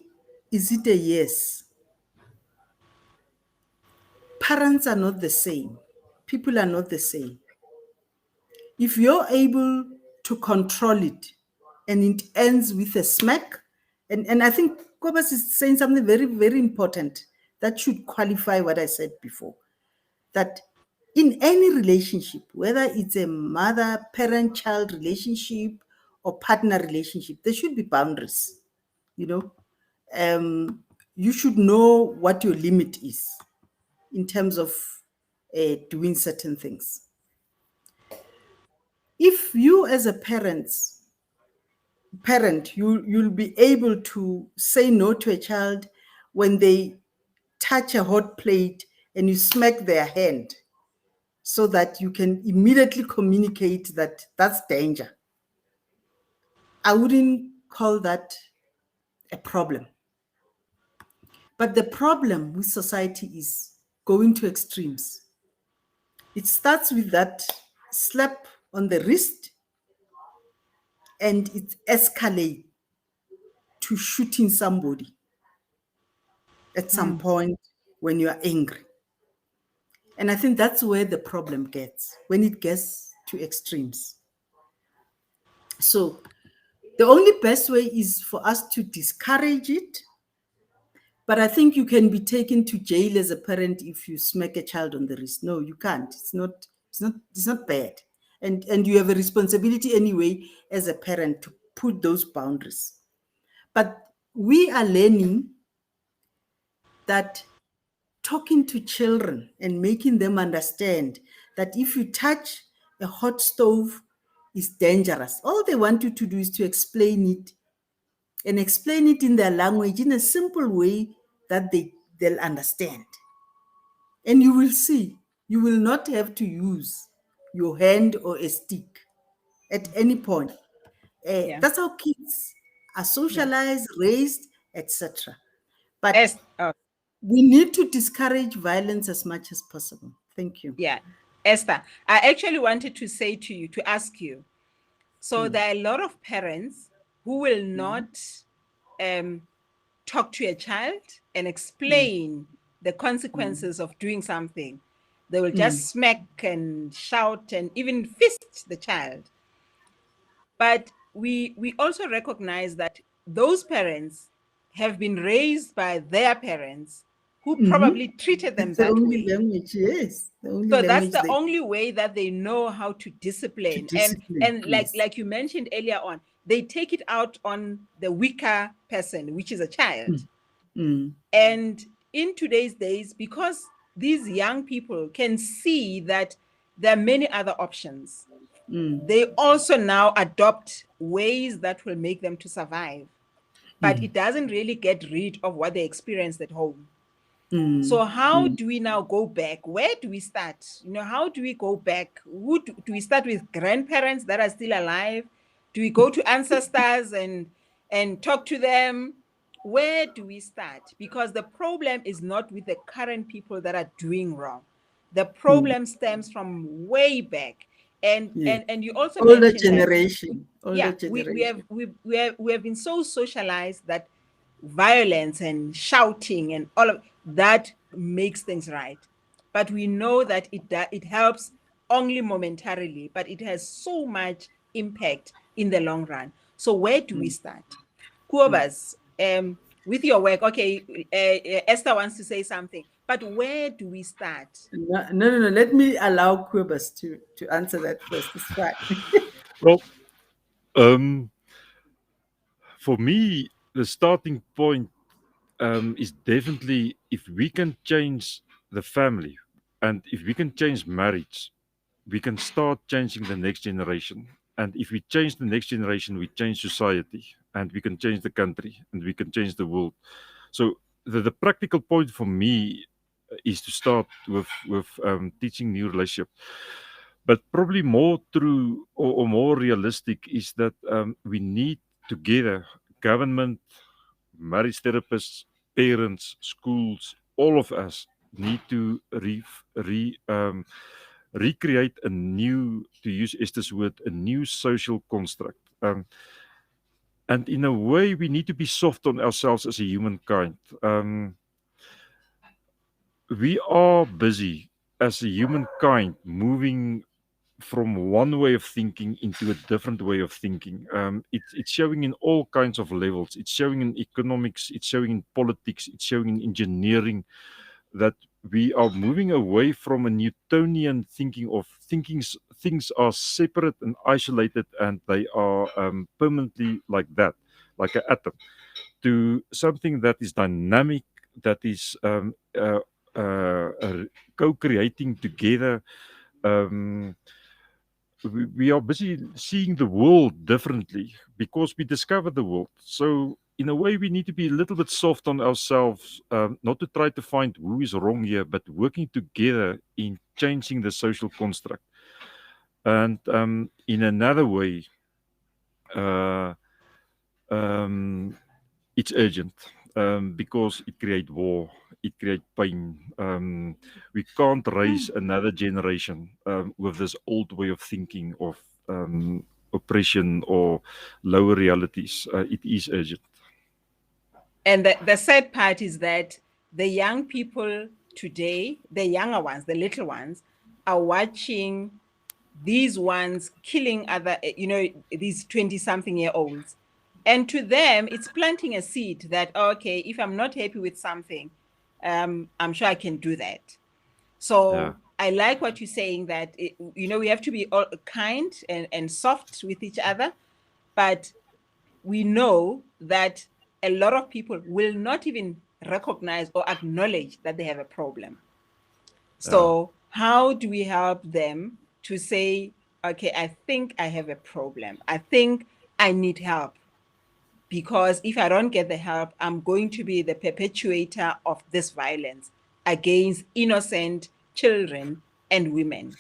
Speaker 3: is it a yes? Parents are not the same. People are not the same. If you're able to control it and it ends with a smack, and I think Kobus is saying something very, very important that should qualify what I said before, that in any relationship, whether it's a mother, parent, child relationship or partner relationship, there should be boundaries. You know, you should know what your limit is in terms of doing certain things. If you as a parent, you'll be able to say no to a child when they touch a hot plate and you smack their hand so that you can immediately communicate that that's danger. I wouldn't call that a problem. But the problem with society is going to extremes. It starts with that slap on the wrist and it escalates to shooting somebody at some point when you are angry. And I think that's where the problem gets, when it gets to extremes. So the only best way is for us to discourage it, But I think you can be taken to jail as a parent if you smack a child on the wrist. No, you can't. It's not bad. And you have a responsibility anyway as a parent to put those boundaries. But we are learning that talking to children and making them understand that if you touch a hot stove is dangerous. All they want you to do is to explain it, and explain it in their language in a simple way that they'll understand. And you will see, you will not have to use your hand or a stick at any point.
Speaker 1: Yeah.
Speaker 3: That's how kids are
Speaker 1: Yeah.
Speaker 3: socialized, raised, etc. But
Speaker 1: As,
Speaker 3: we need to discourage violence as much as possible. Thank you.
Speaker 1: yeah. Esther, I actually wanted to say to you, to ask you. So there are a lot of parents who will not talk to a child and explain the consequences of doing something. They will just smack and shout and even fist the child. But we also recognize that those parents have been raised by their parents who probably treated them
Speaker 3: It's the
Speaker 1: that
Speaker 3: only
Speaker 1: way.
Speaker 3: language, yes. The only
Speaker 1: So that's
Speaker 3: language
Speaker 1: the
Speaker 3: they
Speaker 1: only way that they know how to discipline.
Speaker 3: discipline.
Speaker 1: And
Speaker 3: Yes.
Speaker 1: like you mentioned earlier on, they take it out on the weaker person, which is a child. And in today's days, because these young people can see that there are many other options, they also now adopt ways that will make them to survive. But it doesn't really get rid of what they experienced at home. So how do we now go back? Where do we start? How do we go back? Who do we start with? Grandparents that are still alive? Do we go to ancestors and talk to them? Where do we start? Because the problem is not with the current people that are doing wrong. The problem stems from way back. And you also
Speaker 3: older
Speaker 1: mentioned
Speaker 3: generation.
Speaker 1: that, yeah, we have been so socialized that violence and shouting and all of that makes things right. But we know that it helps only momentarily, but it has so much impact in the long run. So where do we start? Kuobas, with your work, okay, Esther wants to say something, but where do we start?
Speaker 3: No. Let me allow Quibus to answer that first. It's fine.
Speaker 2: Well, for me, the starting point is definitely if we can change the family and if we can change marriage, we can start changing the next generation. And if we change the next generation, we change society and we can change the country and we can change the world. So the practical point for me is to start with teaching new relationships. But probably more true or more realistic is that we need together government, marriage therapists, parents, schools, all of us need to recreate a new, to use Esther's word, a new social construct. And in a way, we need to be soft on ourselves as a humankind. We are busy as a humankind moving from one way of thinking into a different way of thinking. It's showing in all kinds of levels. It's showing in economics, it's showing in politics, it's showing in engineering, that we are moving away from a Newtonian thinking of things are separate and isolated and they are permanently like that, like an atom, to something that is dynamic, that is co-creating together. We are busy seeing the world differently because we discover the world. So in a way, we need to be a little bit soft on ourselves, not to try to find who is wrong here, but working together in changing the social construct. And in another way, it's urgent because it creates war, it creates pain. We can't raise another generation with this old way of thinking of oppression or lower realities. It is urgent.
Speaker 1: And the sad part is that the young people today, the younger ones, the little ones, are watching these ones killing other, these 20-something-year-olds. And to them, it's planting a seed that, okay, if I'm not happy with something, I'm sure I can do that. So
Speaker 2: Yeah.
Speaker 1: I like what you're saying, that, we have to be all kind and soft with each other. But we know that a lot of people will not even recognize or acknowledge that they have a problem.
Speaker 2: Yeah.
Speaker 1: So how do we help them to say, okay, I think I have a problem. I think I need help, because if I don't get the help, I'm going to be the perpetuator of this violence against innocent children and women.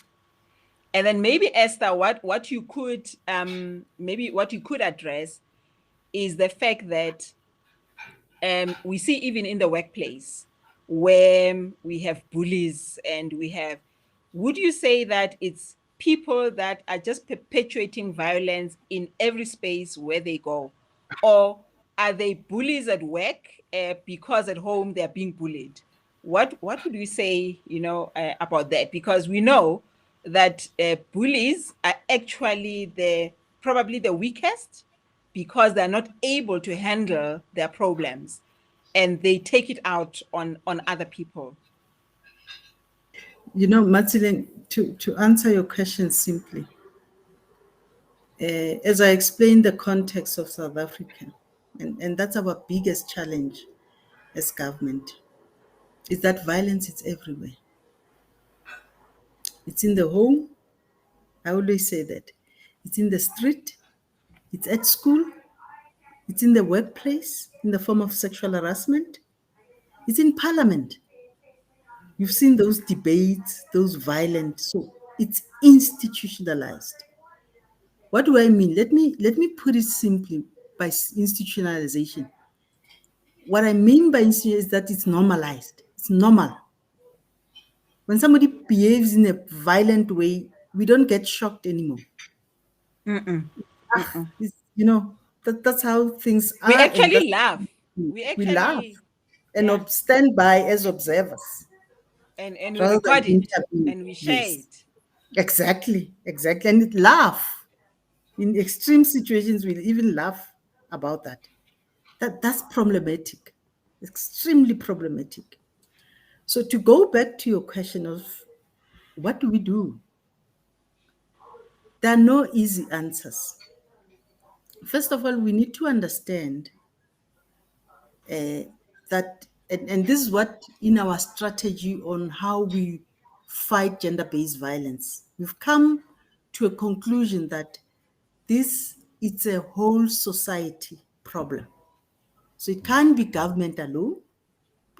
Speaker 1: And then maybe, Esther, what you could address is the fact that we see even in the workplace where we have bullies and would you say that it's people that are just perpetuating violence in every space where they go? Or are they bullies at work because at home they're being bullied? What would you say, about that? Because we know that bullies are actually probably the weakest, because they're not able to handle their problems and they take it out on other people.
Speaker 3: Marceline, to answer your question simply, as I explained the context of South Africa, and that's our biggest challenge as government, is that violence is everywhere. It's in the home. I always say that. It's in the street. It's at school. It's in the workplace in the form of sexual harassment. It's in parliament. You've seen those debates, those violent. So it's institutionalized. What do I mean? Let me put it simply by institutionalization. What I mean by institution is that it's normalized. It's normal. When somebody behaves in a violent way, we don't get shocked anymore. That's how things
Speaker 1: We
Speaker 3: are, and
Speaker 1: actually laugh. We
Speaker 3: we laugh
Speaker 1: actually,
Speaker 3: and
Speaker 1: yeah,
Speaker 3: stand by as observers
Speaker 1: and we
Speaker 3: rather than
Speaker 1: record it
Speaker 3: intervene.
Speaker 1: and we share
Speaker 3: Yes,
Speaker 1: it.
Speaker 3: exactly, and it laugh. In extreme situations, we'll even laugh about that. That's problematic, extremely problematic. So to go back to your question of what do we do, there are no easy answers. First of all, we need to understand that, and this is what in our strategy on how we fight gender-based violence, we've come to a conclusion that this it's a whole society problem. So it can't be government alone.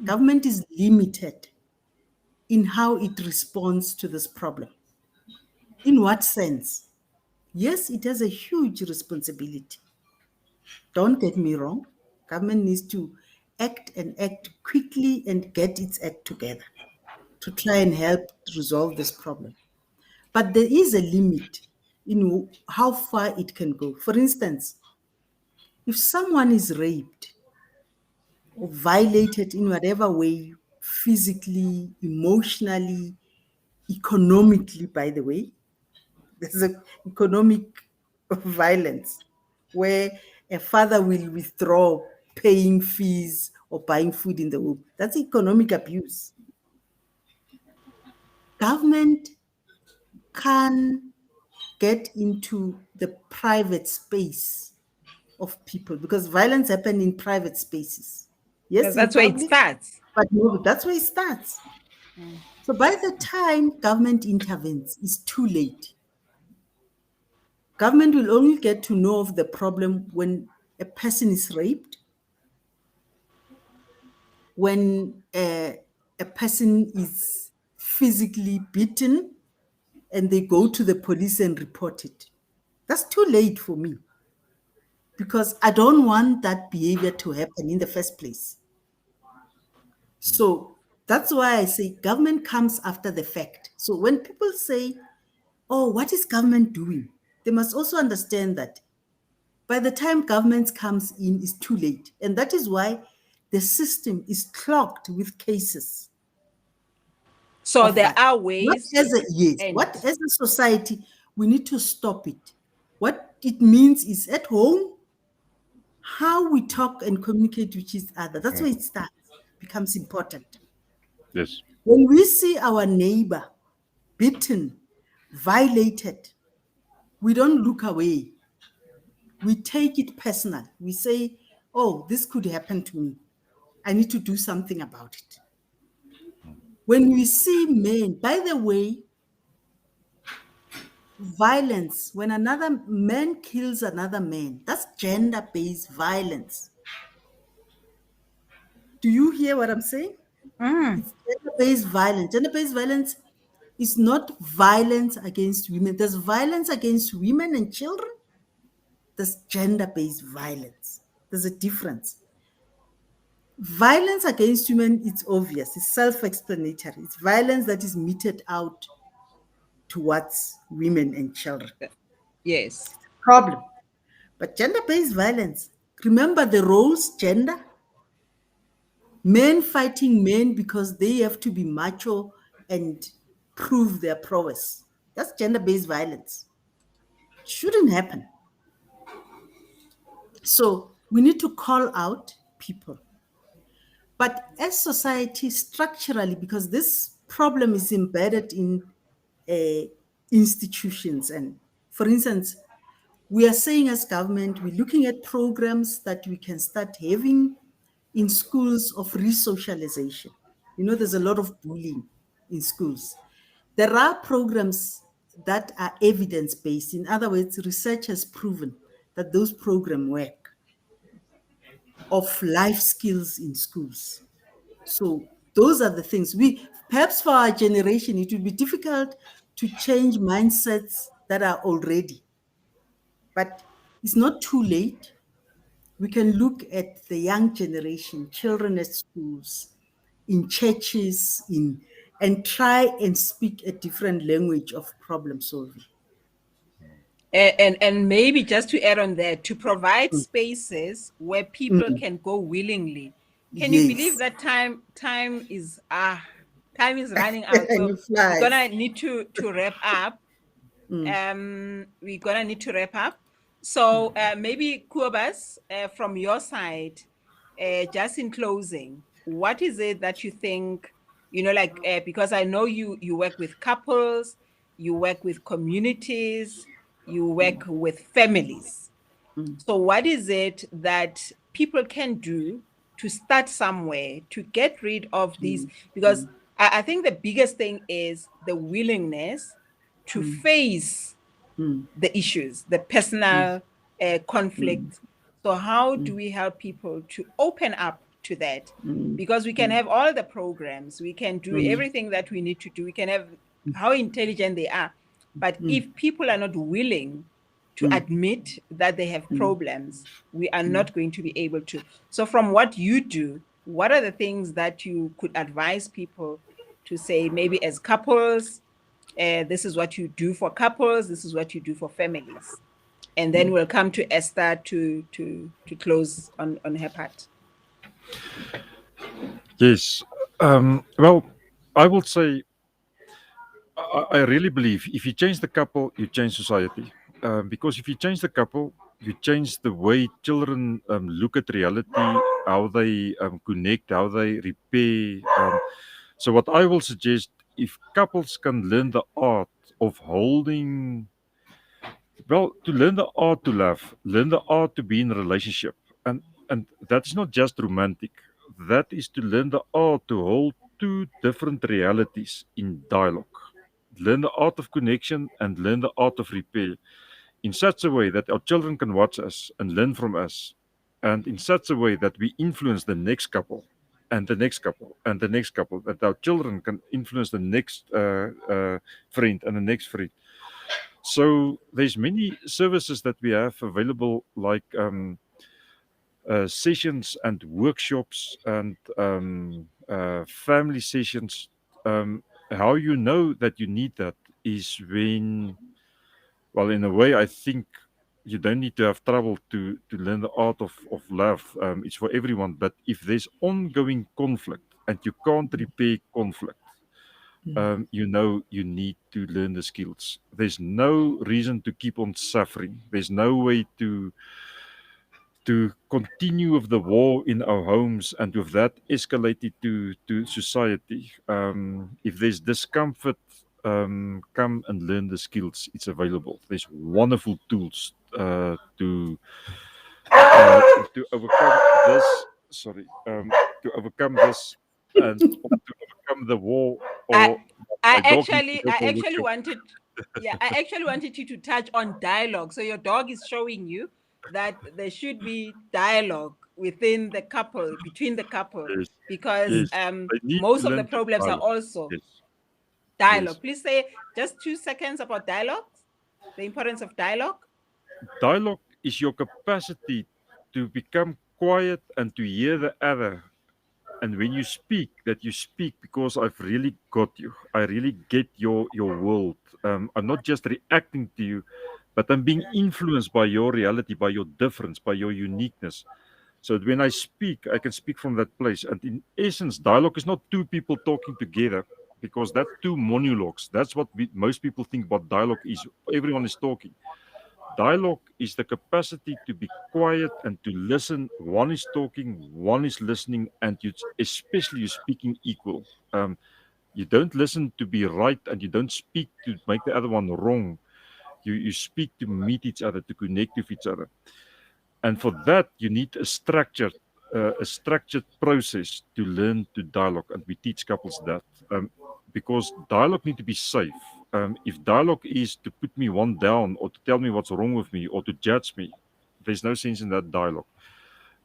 Speaker 3: Government is limited in how it responds to this problem. In what sense? Yes, it has a huge responsibility. Don't get me wrong. Government needs to act and act quickly and get its act together to try and help resolve this problem. But there is a limit in how far it can go. For instance, if someone is raped or violated in whatever way, physically, emotionally, economically, by the way, there's an economic violence where a father will withdraw paying fees or buying food in the home. That's economic abuse. Government can get into the private space of people because violence happens in private spaces. Yes, in
Speaker 1: That's where it
Speaker 3: public,
Speaker 1: starts.
Speaker 3: but no, that's where it starts. So by the time government intervenes, it's too late. Government will only get to know of the problem when a person is raped, when a person is physically beaten, and they go to the police and report it. That's too late for me because I don't want that behavior to happen in the first place. So that's why I say government comes after the fact. So when people say, oh, what is government doing? They must also understand that by the time government comes in, it's too late. And that is why the system is clogged with cases
Speaker 1: So
Speaker 3: of
Speaker 1: there
Speaker 3: violence.
Speaker 1: are
Speaker 3: What
Speaker 1: ways
Speaker 3: as a yes,
Speaker 1: and
Speaker 3: what as a society we need to stop it. What it means is at home, how we talk and communicate with each other. That's where
Speaker 2: Mm.
Speaker 3: it starts, becomes important.
Speaker 2: Yes.
Speaker 3: When we see our neighbor beaten, violated, we don't look away. We take it personal. We say, oh, this could happen to me. I need to do something about it. When we see men, by the way, violence, when another man kills another man, that's gender-based violence. Do you hear what I'm saying? It's gender-based violence. Gender-based violence is not violence against women. There's violence against women and children. There's gender-based violence. There's a difference. Violence against women, it's obvious. It's self-explanatory. It's violence that is meted out towards women and children.
Speaker 1: Yes.
Speaker 3: Problem. But gender-based violence, remember the roles, gender? Men fighting men because they have to be macho and prove their prowess. That's gender-based violence. Shouldn't happen. So we need to call out people. But as society structurally, because this problem is embedded in institutions, and for instance, we are saying as government, we're looking at programs that we can start having in schools of resocialization. You know, there's a lot of bullying in schools. There are programs that are evidence-based. In other words, research has proven that those programs work, of life skills in schools. So those are the things we, perhaps for our generation, it will be difficult to change mindsets that are already, but it's not too late. We can look at the young generation, children at schools, in churches, and try and speak a different language of problem solving.
Speaker 1: And maybe just to add on that, to provide spaces where people can go willingly. Can you believe
Speaker 3: Yes.
Speaker 1: that time is running out?
Speaker 3: And
Speaker 1: So
Speaker 3: it
Speaker 1: we're
Speaker 3: flies.
Speaker 1: gonna need to wrap up. We're gonna need to wrap up. So maybe Kuobas, from your side, just in closing, what is it that you think, like, because I know you work with couples, you work with communities, you work with families. So what is it that people can do to start somewhere to get rid of these? Because I think the biggest thing is the willingness to face the issues, the personal conflict. So how do we help people to open up to that? Because we can have all the programs, we can do everything that we need to do, we can have how intelligent they are. But if people are not willing to admit that they have problems, we are not going to be able to. So from what you do, what are the things that you could advise people to say, maybe as couples, this is what you do for couples, this is what you do for families? And then we'll come to Esther to close on her part.
Speaker 2: Yes. Well, I will say I really believe if you change the couple, you change society. Because if you change the couple, you change the way children look at reality, how they connect, how they repair. So, what I will suggest, if couples can learn the art of holding, well, to learn the art to love, learn the art to be in a relationship, and that's not just romantic. That is to learn the art to hold two different realities in dialogue. Learn the art of connection and learn the art of repair in such a way that our children can watch us and learn from us, and in such a way that we influence the next couple and the next couple and the next couple, that our children can influence the next friend and the next friend. So there's many services that we have available, like sessions and workshops and family sessions. How you know that you need that is when, well, in a way, I think you don't need to have trouble to learn the art of love. It's for everyone. But if there's ongoing conflict and you can't repair conflict, you know you need to learn the skills. There's no reason to keep on suffering. There's no way to continue with the war in our homes and with that escalated to society. If there's discomfort, come and learn the skills. It's available. There's wonderful tools to overcome this. Sorry, to overcome this and to overcome the war.
Speaker 1: I,
Speaker 2: Or
Speaker 1: I
Speaker 2: my dog needs to
Speaker 1: actually,
Speaker 2: go
Speaker 1: I
Speaker 2: for a
Speaker 1: actually
Speaker 2: workshop.
Speaker 1: wanted, yeah, I actually wanted you to touch on dialogue. So your dog is showing you that there should be dialogue within the couple, between the couple,
Speaker 2: Yes,
Speaker 1: because
Speaker 2: yes. They need to
Speaker 1: most of the
Speaker 2: learn to
Speaker 1: problems are
Speaker 2: dialogue.
Speaker 1: also
Speaker 2: Yes, yes.
Speaker 1: dialogue. Please say just 2 seconds about dialogue, the importance of dialogue.
Speaker 2: Dialogue is your capacity to become quiet and to hear the other. And when you speak, that you speak because I've really got you. I really get your world. I'm not just reacting to you, but I'm being influenced by your reality, by your difference, by your uniqueness. So that when I speak, I can speak from that place. And in essence, dialogue is not two people talking together because that's two monologues. That's what most people think about dialogue is. Everyone is talking. Dialogue is the capacity to be quiet and to listen. One is talking, one is listening, and you, especially you speaking equal. You don't listen to be right, and you don't speak to make the other one wrong. You speak to meet each other, to connect with each other, and for that you need a structured process to learn to dialogue, and we teach couples that because dialogue need to be safe. If dialogue is to put me one down or to tell me what's wrong with me or to judge me, there's no sense in that dialogue.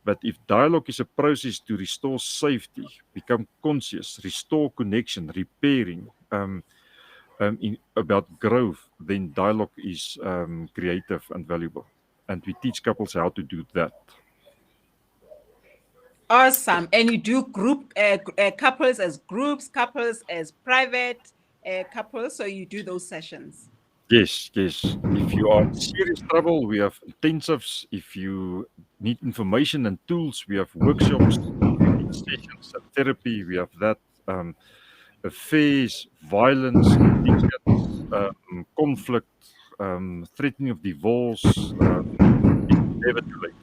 Speaker 2: But if dialogue is a process to restore safety, become conscious, restore connection, repairing, about growth, then dialogue is creative and valuable. And we teach couples how to do that.
Speaker 1: Awesome. And you do group couples as groups, couples as private couples. So you do those sessions.
Speaker 2: Yes, yes. If you are in serious trouble, we have intensives. If you need information and tools, we have workshops. If you need sessions and therapy, we have that. Affairs, violence, addictions, conflict, threatening of divorce. It's never too late.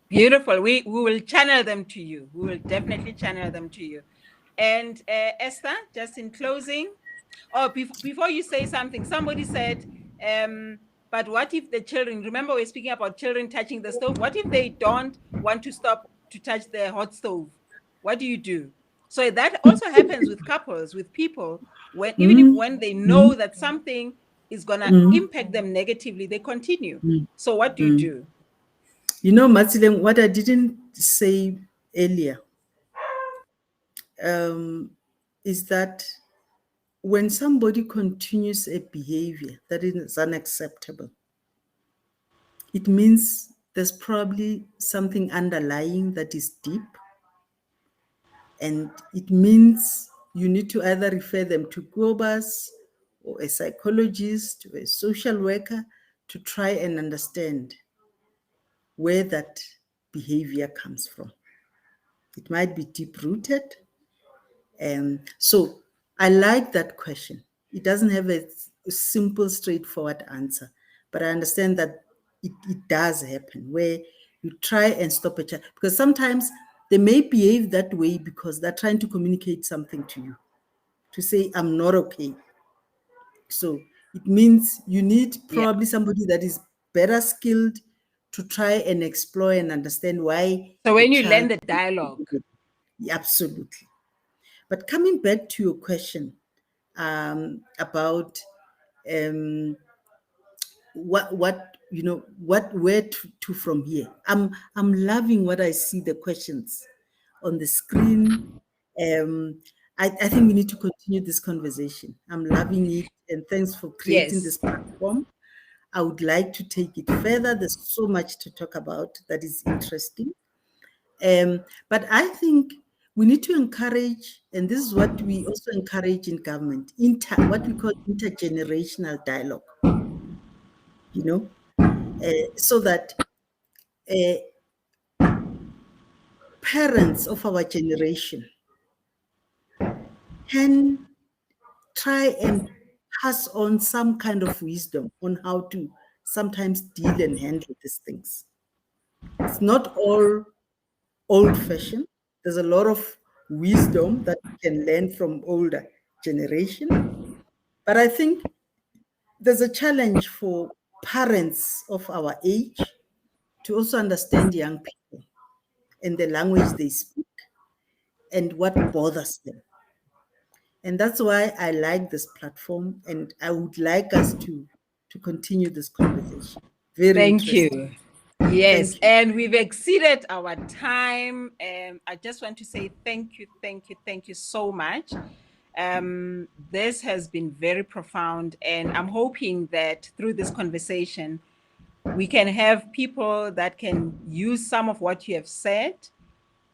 Speaker 1: Beautiful. We will channel them to you. We will definitely channel them to you. And Esther, just in closing, before you say something, somebody said, but what if the children, remember we're speaking about children touching the stove, what if they don't want to stop to touch the hot stove? What do you do? So that also happens with couples, with people, when even if when they know that something is gonna impact them negatively, they continue. So what do you do?
Speaker 3: You know, Matsileng, what I didn't say earlier is that when somebody continues a behavior that is unacceptable, it means there's probably something underlying that is deep. And it means you need to either refer them to Gobas or a psychologist or a social worker to try and understand where that behavior comes from. It might be deep rooted. So I like that question. It doesn't have a simple, straightforward answer, but I understand that it does happen where you try and stop a child, because sometimes they may behave that way because they're trying to communicate something to you, to say, I'm not okay. So it means you need
Speaker 1: Yeah.
Speaker 3: probably somebody that is better skilled to try and explore and understand why
Speaker 1: So
Speaker 3: the
Speaker 1: when you learn
Speaker 3: child.
Speaker 1: the dialogue.
Speaker 3: Absolutely. But coming back to your question about where to from here. I'm loving what I see, the questions on the screen. I think we need to continue this conversation. I'm loving it, and thanks for creating this
Speaker 1: Yes.
Speaker 3: platform. I would like to take it further. There's so much to talk about that is interesting. But I think we need to encourage, and this is what we also encourage in government, what we call intergenerational dialogue, so that parents of our generation can try and pass on some kind of wisdom on how to sometimes deal and handle these things. It's not all old-fashioned. There's a lot of wisdom that we can learn from older generation. But I think there's a challenge for parents of our age to also understand young people and the language they speak and what bothers them. And that's why I like this platform, and I would like us to continue this conversation. Very
Speaker 1: Thank
Speaker 3: interesting.
Speaker 1: you. Yes,
Speaker 3: Thank you.
Speaker 1: and we've exceeded our time. I just want to say thank you, thank you, thank you so much. This has been very profound, and I'm hoping that through this conversation, we can have people that can use some of what you have said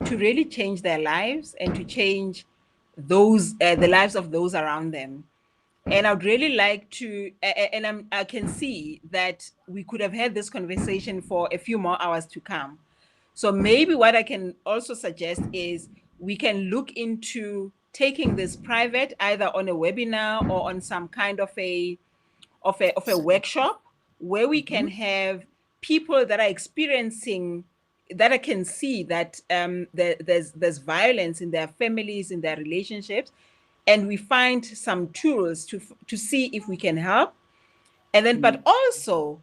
Speaker 1: to really change their lives and to change the lives of those around them. And I'd really like to, I can see that we could have had this conversation for a few more hours to come. So maybe what I can also suggest is we can look into taking this private, either on a webinar or on some kind of a workshop where we can have people that are experiencing, that I can see that there's violence in their families, in their relationships, and we find some tools to see if we can help. And then, but also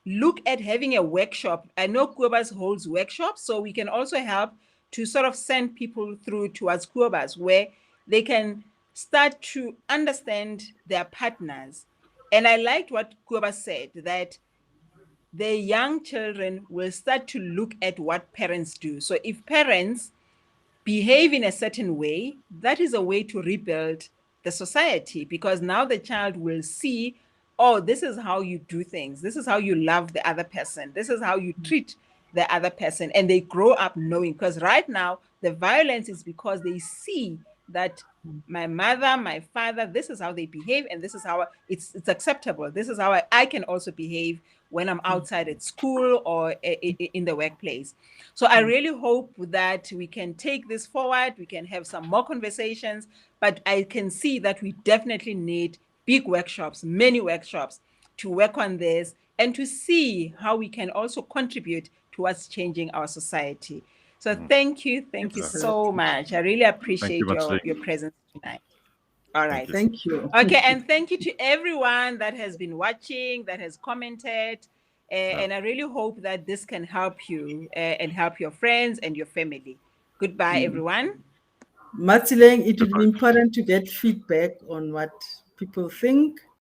Speaker 1: look at having a workshop. I know Kuobas holds workshops, so we can also help to sort of send people through towards Kuobas where they can start to understand their partners. And I liked what Kuobas said, that the young children will start to look at what parents do. So if parents behave in a certain way, that is a way to rebuild the society, because now the child will see, oh, this is how you do things. This is how you love the other person. This is how you treat the other person. And they grow up knowing, because right now the violence is because they see that my mother, my father, this is how they behave, and this is how it's acceptable. This is how I can also behave when I'm outside at school or in the workplace. So I really hope that we can take this forward. We can have some more conversations, but I can see that we definitely need big workshops, many workshops to work on this and to see how we can also contribute towards changing our society. So thank you so much. I really
Speaker 2: Thank you
Speaker 1: appreciate
Speaker 2: much,
Speaker 1: your presence tonight. All
Speaker 2: Thank
Speaker 1: right.
Speaker 2: you.
Speaker 3: Thank you.
Speaker 1: Okay, and thank you to everyone that has been watching, that has commented, and I really hope that this can help you and help your friends and your family. Goodbye, everyone.
Speaker 3: Matsileng, it would be
Speaker 2: Goodbye.
Speaker 3: important to get feedback on what people think